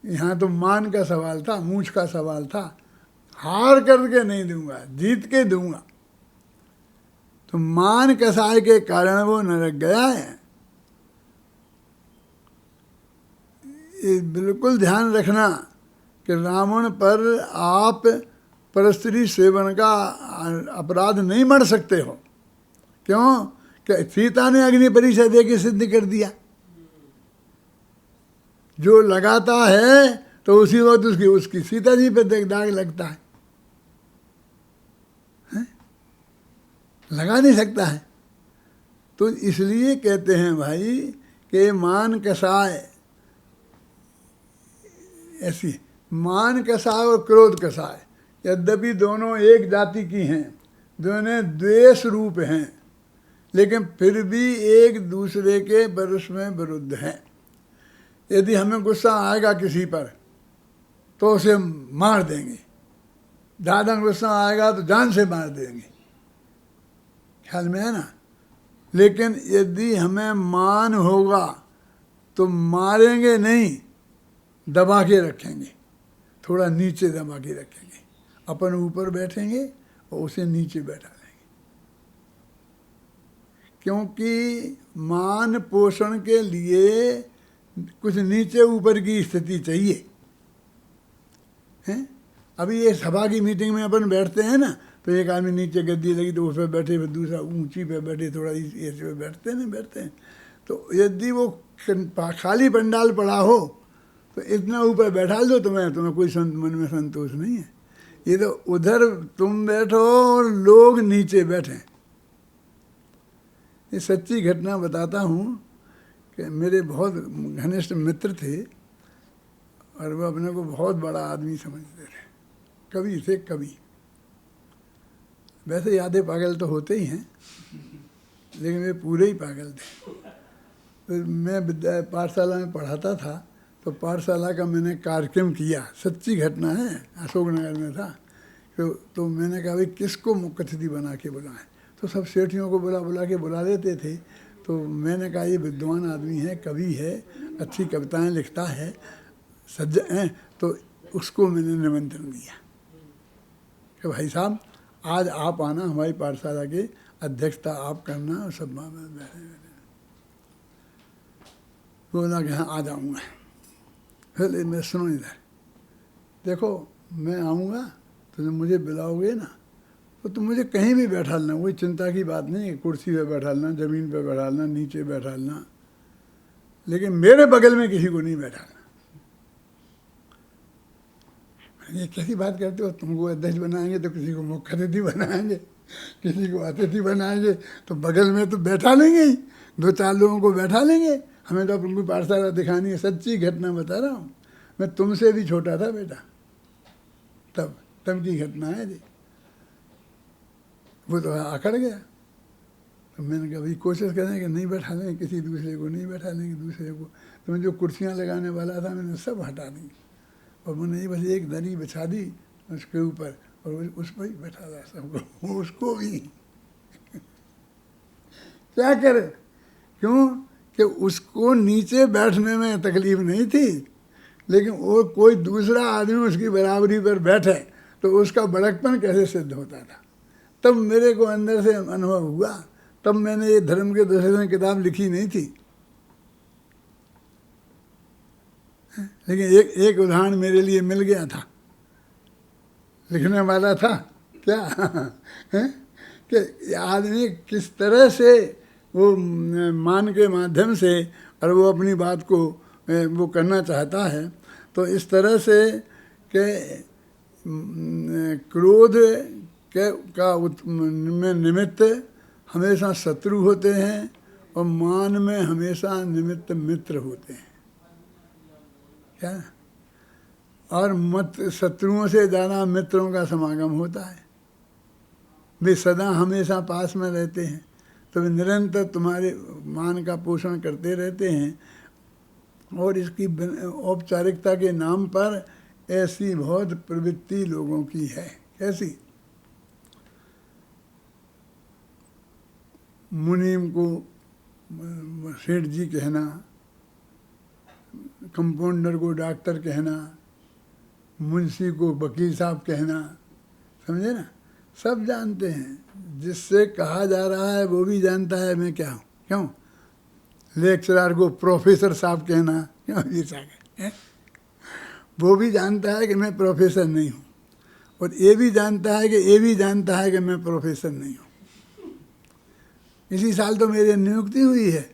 यहाँ तो मान का सवाल था, मूछ का सवाल था। हार करके नहीं दूंगा, जीत के दूंगा। तो मान कसाय के कारण वो नरक गया है। ये बिल्कुल ध्यान रखना कि रावण पर आप परस्त्री सेवन का अपराध नहीं मर सकते हो। क्यों? कि सीता ने अग्नि परीक्षा दे के सिद्ध कर दिया। जो लगाता है तो उसी वक्त उसकी सीता जी पे दाग लगता है, लगा नहीं सकता है। तो इसलिए कहते हैं भाई कि मान कसाय, ऐसी मान कसाय और क्रोध कसाय, यद्यपि दोनों एक जाति की हैं, दोनों द्वेष रूप हैं, लेकिन फिर भी एक दूसरे के बरस में विरुद्ध हैं। यदि हमें गुस्सा आएगा किसी पर तो उसे मार देंगे, ज़्यादा गुस्सा आएगा तो जान से मार देंगे, ख्याल में है ना। लेकिन यदि हमें मान होगा तो मारेंगे नहीं, दबा के रखेंगे, थोड़ा नीचे दबा के रखेंगे, अपन ऊपर बैठेंगे और उसे नीचे बैठा देंगे। क्योंकि मान पोषण के लिए कुछ नीचे ऊपर की स्थिति चाहिए, हैं? अभी ये सभा की मीटिंग में अपन बैठते हैं ना, तो एक आदमी नीचे गद्दी लगी तो उस पर बैठे, फिर दूसरा ऊंची पे बैठे, थोड़ा ऐसे पे बैठते हैं, बैठते हैं। तो यदि वो खाली पंडाल पड़ा हो तो इतना ऊपर बैठा दो, तुम्हें कोई मन में संतोष नहीं है। ये तो उधर तुम बैठो और लोग नीचे बैठे। ये सच्ची घटना बताता हूँ कि मेरे बहुत घनिष्ठ मित्र थे और वो अपने को बहुत बड़ा आदमी समझते थे, कवि थे कवि। वैसे यादें पागल तो होते ही हैं, लेकिन वे पूरे ही पागल थे। तो मैं पाठशाला में पढ़ाता था, तो पाठशाला का मैंने कार्यक्रम किया, सच्ची घटना है, अशोकनगर में था। तो मैंने कहा भाई किसको मुख्य अतिथि बना के बुलाएं? तो सब सेठियों को बुला के बुला देते थे। तो मैंने कहा ये विद्वान आदमी है, कवि है, अच्छी कविताएं लिखता है, सज्जन है, तो उसको मैंने निमंत्रण दिया कि भाई साहब आज आप आना, हमारी पाठशाला के अध्यक्षता आप करना, और सब बोला कि हाँ आ जाऊँगा। फिर मैं सुनो इधर, देखो मैं आऊँगा तो जब मुझे बुलाओगे ना तो तुम मुझे कहीं भी बैठा लेना, कोई चिंता की बात नहीं है। कुर्सी पे बैठा लेना, ज़मीन पे बैठा लेना, नीचे बैठा लेना, लेकिन मेरे बगल में किसी को नहीं बैठाना। ये कैसी बात करते हो? तुमको अध्यक्ष बनाएंगे तो किसी को मुख्य अतिथि बनाएंगे, किसी को अतिथि बनाएंगे तो बगल में तो बैठा लेंगे ही, 2-4 लोगों को बैठा लेंगे। हमें तो अपनी पाठशाला दिखानी है, सच्ची घटना बता रहा हूँ। मैं तुमसे भी छोटा था बेटा, तब की घटना है जी। वो तो आकड़ गया। तो मैंने कहा भाई कोशिश करें कि नहीं बैठा लेंगे, किसी दूसरे को नहीं बैठा लेंगे, दूसरे को। तो मैं जो कुर्सियाँ लगाने वाला था मैंने सब हटा दी, और मैंने बस एक दरी बिछा दी उसके ऊपर, और उस पर ही बैठा था सबको, उसको भी क्या करे? क्यों कि उसको नीचे बैठने में तकलीफ नहीं थी, लेकिन वो कोई दूसरा आदमी उसकी बराबरी पर बैठे तो उसका बड़कपन कैसे सिद्ध होता था। तब मेरे को अंदर से अनुभव हुआ, तब मैंने ये धर्म के दर्शन किताब लिखी नहीं थी। लेकिन एक उदाहरण मेरे लिए मिल गया था, लिखने वाला था क्या कि आदमी किस तरह से वो मान के माध्यम से और वो अपनी बात को वो करना चाहता है। तो इस तरह से कि क्रोध का में निमित्त हमेशा शत्रु होते हैं और मान में हमेशा निमित्त मित्र होते हैं, क्या। और शत्रुओं से ज़्यादा मित्रों का समागम होता है। वे सदा हमेशा पास में रहते हैं, तो वे निरंतर तुम्हारे मान का पोषण करते रहते हैं। और इसकी औपचारिकता के नाम पर ऐसी बहुत प्रवृत्ति लोगों की है। कैसी? मुनीम को सेठ जी कहना, कंपाउंडर को डॉक्टर कहना, मुंशी को वकील साहब कहना, समझे ना। सब जानते हैं, जिससे कहा जा रहा है वो भी जानता है मैं क्या हूँ। क्यों? लेक्चरर को प्रोफेसर साहब कहना, क्यों ऐसा है? वो भी जानता है कि मैं प्रोफेसर नहीं हूँ, और ये भी जानता है कि ये भी जानता है कि मैं प्रोफेसर नहीं हूँ। इसी साल तो मेरी नियुक्ति हुई है,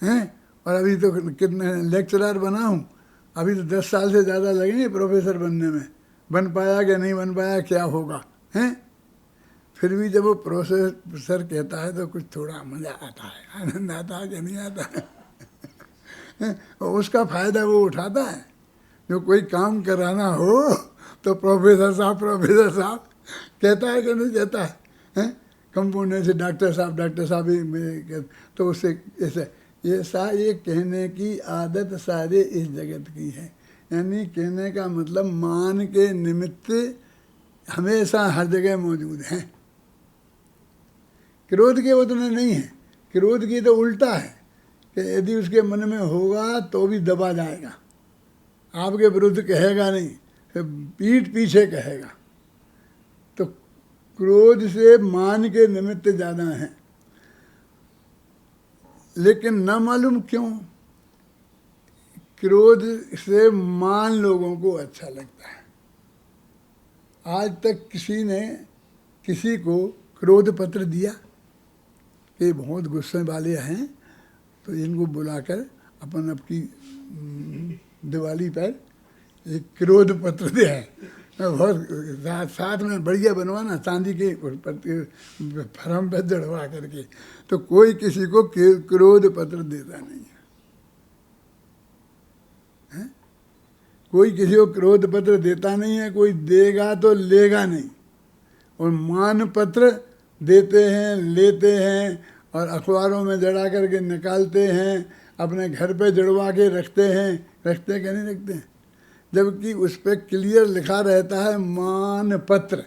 हैं? और अभी तो कितने लेक्चरर बना हूँ, अभी तो 10 साल से ज़्यादा लगेंगे प्रोफेसर बनने में। बन पाया कि नहीं बन पाया, क्या होगा, हैं? फिर भी जब वो प्रोफेसर कहता है तो कुछ थोड़ा मज़ा आता है, आनंद आता है कि नहीं आता है? और उसका फ़ायदा वो उठाता है। जो कोई काम कराना हो तो प्रोफेसर साहब कहता है कि नहीं कहता है, हैं? कंपाउंडर से डॉक्टर साहब ही, तो उससे ऐसा ये कहने की आदत सारे इस जगत की है। यानी कहने का मतलब मान के निमित्त हमेशा हर जगह मौजूद हैं। क्रोध के उतने नहीं है। क्रोध की तो उल्टा है कि यदि उसके मन में होगा तो भी दबा जाएगा, आपके विरुद्ध कहेगा नहीं, फिर पीठ पीछे कहेगा। तो क्रोध से मान के निमित्त ज़्यादा है, लेकिन न मालूम क्यों क्रोध से मान लोगों को अच्छा लगता है। आज तक किसी ने किसी को क्रोध पत्र दिया कि बहुत गुस्से वाले हैं तो इनको बुलाकर अपन अपनी दिवाली पर एक क्रोध पत्र दे है, बहुत साथ में बढ़िया बनवाना, चांदी के फरम पर जड़वा करके। तो कोई किसी को क्रोध पत्र देता नहीं है, कोई किसी को क्रोध पत्र देता नहीं है, कोई देगा तो लेगा नहीं। और मान पत्र देते हैं, लेते हैं, और अखबारों में जड़ा करके निकालते हैं, अपने घर पे जड़वा के रखते हैं कि नहीं रखते हैं, जबकि उस पर क्लियर लिखा रहता है मान पत्र,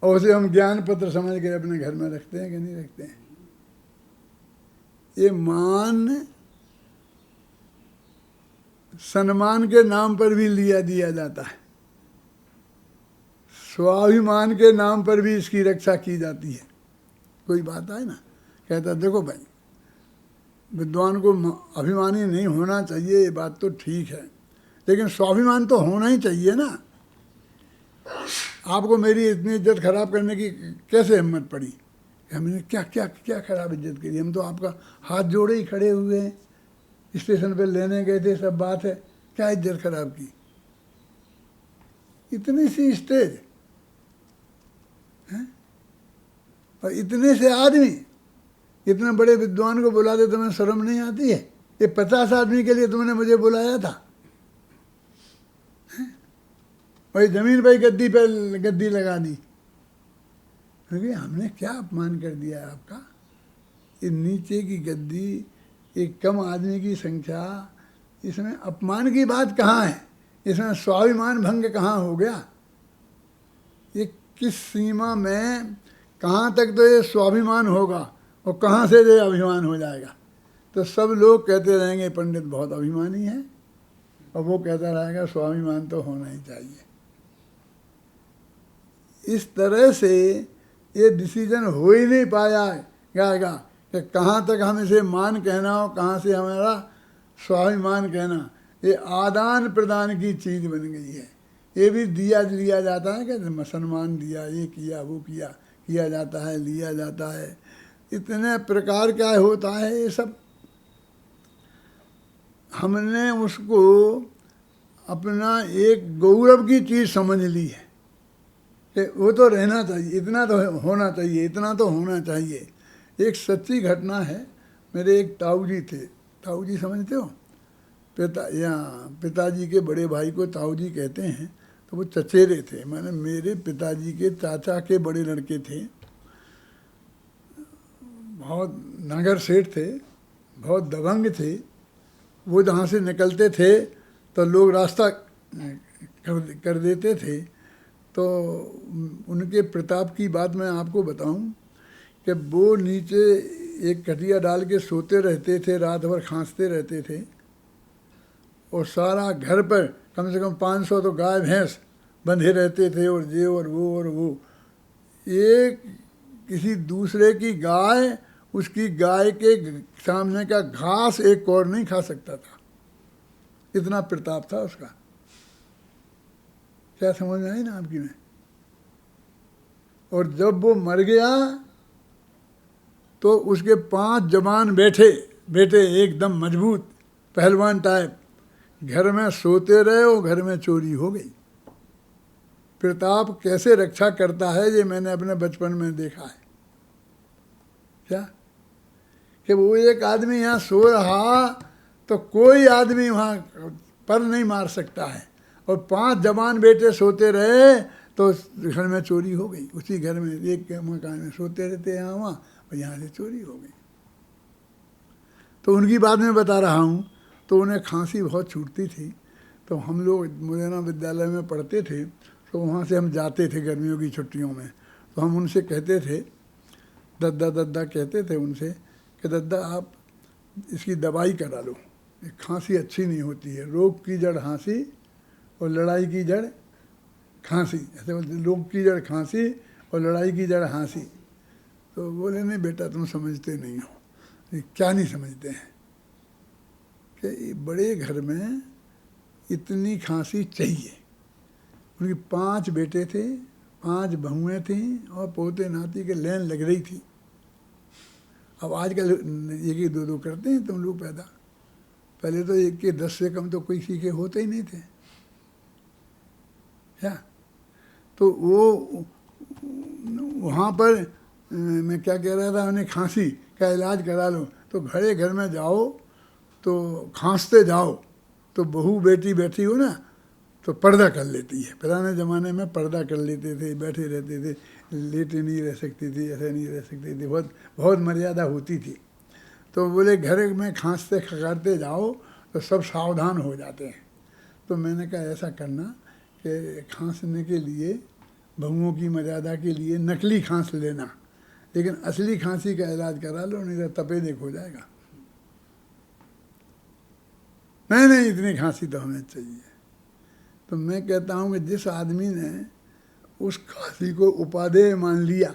और उसे हम ज्ञान पत्र समझ के अपने घर में रखते हैं कि नहीं रखते हैं। ये मान सम्मान के नाम पर भी दिया जाता है, स्वाभिमान के नाम पर भी इसकी रक्षा की जाती है। कोई बात है ना, कहता देखो भाई, विद्वान को अभिमानी नहीं होना चाहिए, ये बात तो ठीक है, लेकिन स्वाभिमान तो होना ही चाहिए ना। आपको मेरी इतनी इज्जत खराब करने की कैसे हिम्मत पड़ी? हमने क्या क्या क्या खराब इज्जत करी? हम तो आपका हाथ जोड़े ही खड़े हुए हैं, स्टेशन पे लेने गए थे, सब बात है, क्या इज्जत खराब की? इतनी सी स्टेज है और इतने से आदमी, इतने बड़े विद्वान को बुला दे, तुम्हें शर्म नहीं आती है? ये 50 आदमी के लिए तुमने मुझे बुलाया था, वही जमीन पर गद्दी लगा दी। क्योंकि हमने क्या अपमान कर दिया है आपका? ये नीचे की गद्दी, एक कम आदमी की संख्या, इसमें अपमान की बात कहाँ है? इसमें स्वाभिमान भंग कहाँ हो गया? ये किस सीमा में, कहाँ तक तो ये स्वाभिमान होगा और कहाँ से ये अभिमान हो जाएगा? तो सब लोग कहते रहेंगे पंडित बहुत अभिमानी है, और वो कहता रहेगा स्वाभिमान तो होना ही चाहिए। इस तरह से ये डिसीजन हो ही नहीं पाएगा कि कहाँ तक हम इसे मान कहना हो, कहाँ से हमारा स्वाभिमान कहना। ये आदान प्रदान की चीज़ बन गई है। ये भी दिया लिया जाता है कि मुसलमान दिया, ये किया वो किया जाता है, लिया जाता है। इतने प्रकार का होता है ये सब। हमने उसको अपना एक गौरव की चीज़ समझ ली है कि वो तो रहना चाहिए, इतना तो होना चाहिए, इतना तो होना चाहिए। एक सच्ची घटना है। मेरे एक ताऊ जी थे, ताऊ जी समझते हो, पिताजी के बड़े भाई को ताऊ जी कहते हैं। तो वो चचेरे थे, माने मेरे पिताजी के चाचा के बड़े लड़के थे। बहुत नगर सेठ थे, बहुत दबंग थे। वो जहाँ से निकलते थे तो लोग रास्ता कर देते थे। तो उनके प्रताप की बात मैं आपको बताऊं कि वो नीचे एक खटिया डाल के सोते रहते थे, रात भर खांसते रहते थे, और सारा घर पर कम से कम 500 तो गाय भैंस बंधे रहते थे, और ये और वो। एक किसी दूसरे की गाय, उसकी गाय के सामने का घास एक कौर नहीं खा सकता था, इतना प्रताप था उसका। क्या समझ में आई ना आपकी में? और जब वो मर गया तो उसके 5 जवान बेटे एकदम मजबूत पहलवान टाइप घर में सोते रहे, और घर में चोरी हो गई। प्रताप कैसे रक्षा करता है ये मैंने अपने बचपन में देखा है। क्या कि वो एक आदमी यहाँ सो रहा तो कोई आदमी वहाँ पर नहीं मार सकता है, और 5 जवान बेटे सोते रहे तो घर में चोरी हो गई। उसी घर में एक मकान में सोते रहते यहाँ वहाँ, और यहाँ से चोरी हो गई। तो उनकी बात मैं बता रहा हूँ। तो उन्हें खांसी बहुत छूटती थी। तो हम लोग मुरैना विद्यालय में पढ़ते थे, तो वहाँ से हम जाते थे गर्मियों की छुट्टियों में। तो हम उनसे कहते थे, दद्दा कहते थे उनसे कि दद्दा आप इसकी दवाई करा लो, ये खांसी अच्छी नहीं होती है। रोग की जड़ खांसी और लड़ाई की जड़ खांसी, ऐसे बोलते, रोग की जड़ खांसी और लड़ाई की जड़ खांसी। तो बोले नहीं बेटा तुम समझते नहीं हो। क्या नहीं समझते हैं कि बड़े घर में इतनी खांसी चाहिए। उनके 5 बेटे थे, 5 बहुएँ थीं, और पोते नाती के लेन लग रही थी। अब आजकल 1-2 करते हैं तुम लोग पैदा, पहले तो 1 के 10 से कम तो कोई सीखे होते ही नहीं थे। क्या तो वो वहाँ पर मैं क्या कह रहा था, उन्हें खांसी का इलाज करा लो। तो घर में जाओ तो खांसते जाओ, तो बहू बेटी बैठी हो ना तो पर्दा कर लेती है। पुराने ज़माने में पर्दा कर लेते थे, बैठे रहते थे, लेटे नहीं रह सकती थी, ऐसे नहीं रह सकती थी, बहुत मर्यादा होती थी। तो बोले घर में खांसते खकारते जाओ तो सब सावधान हो जाते हैं। तो मैंने कहा ऐसा करना कि खांसने के लिए, बहुओं की मर्यादा के लिए नकली खांस लेना, लेकिन असली खांसी का इलाज करा लो, नहीं तो तपेदिक हो जाएगा। नहीं इतनी खांसी तो हमें चाहिए। तो मैं कहता हूँ कि जिस आदमी ने उस खांसी को उपादेय मान लिया,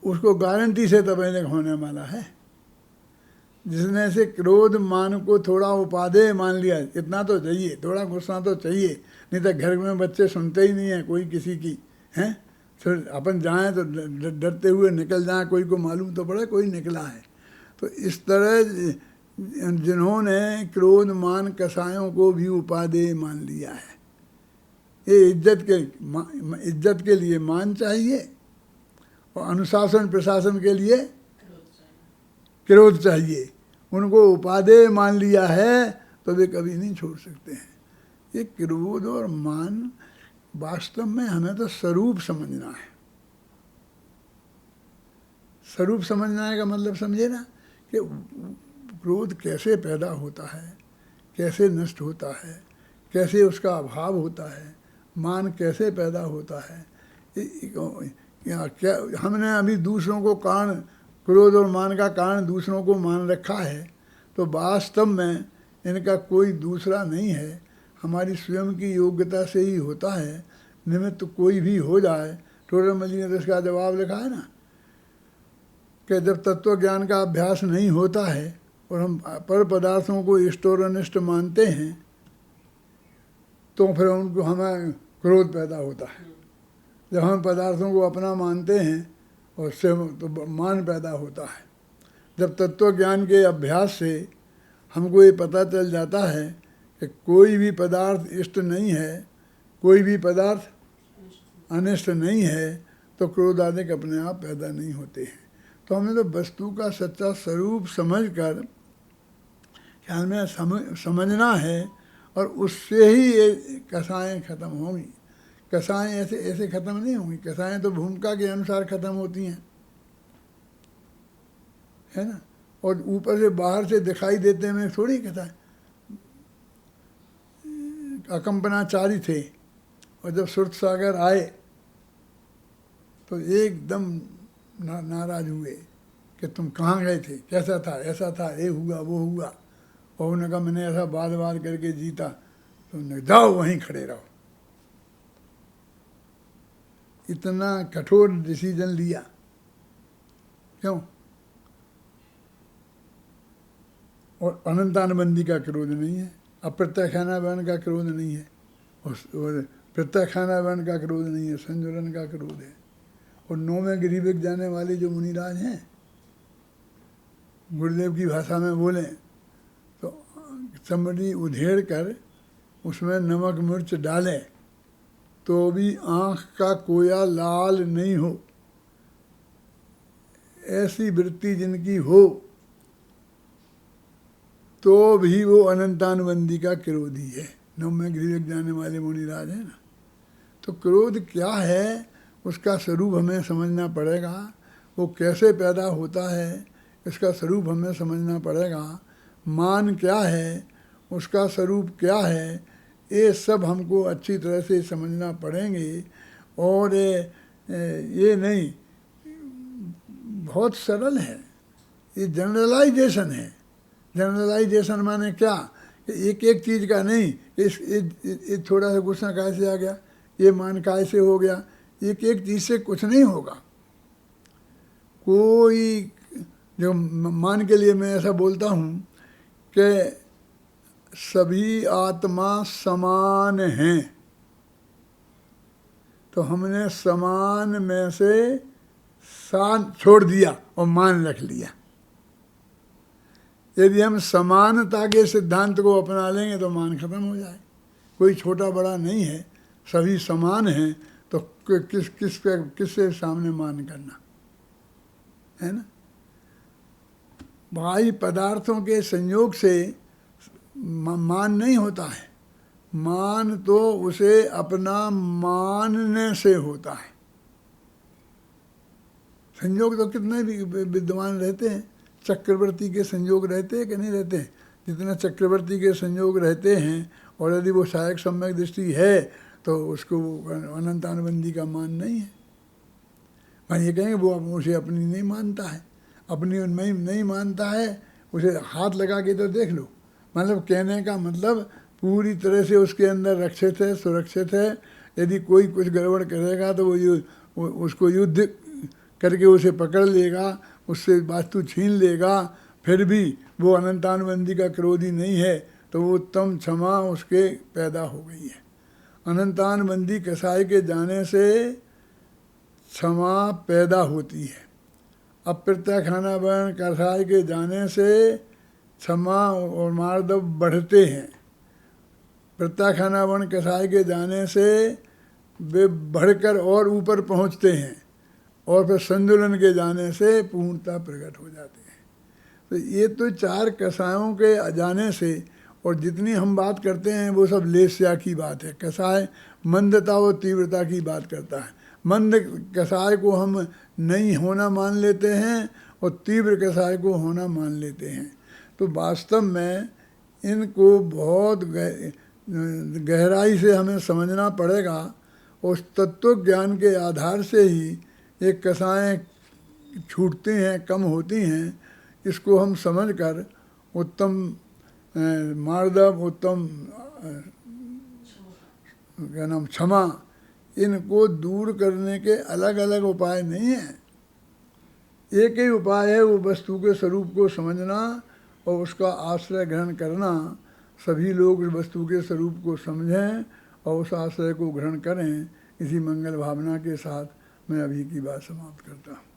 उसको गारंटी से तपेदिक होने वाला है। जिसने से क्रोध मान को थोड़ा उपादेय मान लिया, इतना तो चाहिए, थोड़ा गुस्सा तो चाहिए, नहीं तो घर में बच्चे सुनते ही नहीं है कोई किसी की, हैं। फिर अपन जाएं तो डरते हुए निकल जाएं, कोई को मालूम तो पड़े कोई निकला है। तो इस तरह जिन्होंने क्रोध मान कसायों को भी उपादेय मान लिया है। ये इज्जत के लिए मान चाहिए, और अनुशासन प्रशासन के लिए क्रोध चाहिए। उनको उपादेय मान लिया है तो वे कभी नहीं छोड़ सकते हैं। ये क्रोध और मान वास्तव में हमें तो स्वरूप समझना है। स्वरूप समझना का मतलब समझे ना, कि क्रोध कैसे पैदा होता है, कैसे नष्ट होता है, कैसे उसका अभाव होता है, मान कैसे पैदा होता है। क्या हमने अभी दूसरों को कारण क्रोध और मान का कारण दूसरों को मान रखा है, तो वास्तव में इनका कोई दूसरा नहीं है, हमारी स्वयं की योग्यता से ही होता है। निमित्त कोई भी हो जाए, टोडरमल जी ने तो इसका जवाब लिखा है ना कि जब तत्व ज्ञान का अभ्यास नहीं होता है और हम पर पदार्थों को इष्ट और अनिष्ट मानते हैं, तो फिर उनको हमें क्रोध पैदा होता है। जब हम पदार्थों को अपना मानते हैं और उससे तो मान पैदा होता है। जब तत्व ज्ञान के अभ्यास से हमको ये पता चल जाता है कि कोई भी पदार्थ इष्ट नहीं है, कोई भी पदार्थ अनिष्ट नहीं है, तो क्रोध आदि अपने आप पैदा नहीं होते हैं। तो हमें तो वस्तु का सच्चा स्वरूप समझकर ख्याल में समझना है, और उससे ही ये कसाएँ खत्म होंगी। कसाएँ ऐसे ऐसे खत्म नहीं होंगी। कसाएँ तो भूमिका के अनुसार खत्म होती हैं, है ना। और ऊपर से बाहर से दिखाई देते में थोड़ी कसाएँ। अकंपनाचारी थे, और जब सुरत सागर आए तो एकदम नाराज हुए कि तुम कहाँ गए थे, कैसा था, ऐसा था, ये हुआ वो हुआ। और उन्होंने कहा मैंने ऐसा बार बार करके जीता। तो उन्होंने जाओ वहीं खड़े रहो। इतना कठोर डिसीजन लिया, क्यों? और अनंतानुबंधी का क्रोध नहीं है, अप्रत्याख्यानावरण का क्रोध नहीं है, और प्रत्याख्यानावरण का क्रोध नहीं है, संजुलन का क्रोध है। और 9वें गिरिविक जाने वाले जो मुनिराज हैं, गुरुदेव की भाषा में बोलें तो चमड़ी उधेड़ कर उसमें नमक मिर्च डाले तो भी आँख का कोया लाल नहीं हो, ऐसी वृत्ति जिनकी हो तो भी वो अनंतानुबंधी का क्रोधी है। 9वें गिरिविक जाने वाले मुनिराज है ना। तो क्रोध क्या है, उसका स्वरूप हमें समझना पड़ेगा। वो कैसे पैदा होता है, इसका स्वरूप हमें समझना पड़ेगा। मान क्या है, उसका स्वरूप क्या है, ये सब हमको अच्छी तरह से समझना पड़ेंगे। और ये नहीं, बहुत सरल है, ये जनरलाइजेशन है। जनरलाइजेशन माने क्या कि एक एक चीज़ का नहीं, ये थोड़ा सा गुस्सा कैसे आ गया, ये मान कैसे हो गया, एक एक चीज़ से कुछ नहीं होगा। कोई जो मान के लिए मैं ऐसा बोलता हूँ कि सभी आत्मा समान हैं, तो हमने समान में से सान छोड़ दिया और मान रख लिया। यदि हम समानता के सिद्धांत को अपना लेंगे तो मान खत्म हो जाए। कोई छोटा बड़ा नहीं है, सभी समान हैं, तो किससे सामने मान करना, है ना। बाह्य पदार्थों के संयोग से मान नहीं होता है, मान तो उसे अपना मानने से होता है। संयोग तो कितने भी विद्वान रहते हैं, चक्रवर्ती के संयोग रहते हैं कि नहीं रहते हैं। जितना चक्रवर्ती के संयोग रहते हैं, और यदि वो सहायक सम्यक दृष्टि है तो उसको अनंतानुबंधी का मान नहीं है। मैं ये कहेंगे वो उसे अपनी नहीं मानता है, अपनी उनमें नहीं मानता है, उसे हाथ लगा के तो देख लो। मतलब कहने का मतलब पूरी तरह से उसके अंदर रक्षित है, सुरक्षित है। यदि कोई कुछ गड़बड़ करेगा तो वो उसको युद्ध करके उसे पकड़ लेगा, उससे वास्तु छीन लेगा, फिर भी वो अनंतानुबंधी का क्रोधी नहीं है, तो वो उत्तम क्षमा उसके पैदा हो गई है। अनंतानुबंधी कसाई के जाने से क्षमा पैदा होती है। अप्रत्याख्यानावरण कसाई के जाने से क्षमा और मार्दव बढ़ते हैं। प्रत्याख्यानावरण कसाई के जाने से वे बढ़कर और ऊपर पहुंचते हैं, और फिर संतुलन के जाने से पूर्णता प्रकट हो जाते हैं। तो ये तो 4 कसायों के जाने से, और जितनी हम बात करते हैं वो सब लेस्या की बात है। कसाय मंदता और तीव्रता की बात करता है। मंद कसाय को हम नहीं होना मान लेते हैं, और तीव्र कसाय को होना मान लेते हैं। तो वास्तव में इनको बहुत गहराई से हमें समझना पड़ेगा। उस तत्व ज्ञान के आधार से ही एक कसाय छूटती हैं, कम होती हैं, इसको हम समझकर उत्तम मार्दव, उत्तम क्या नाम क्षमा, इनको दूर करने के अलग अलग उपाय नहीं हैं। एक ही उपाय है, वो वस्तु के स्वरूप को समझना और उसका आश्रय ग्रहण करना। सभी लोग उस वस्तु के स्वरूप को समझें और उस आश्रय को ग्रहण करें। इसी मंगल भावना के साथ मैं अभी की बात समाप्त करता हूँ।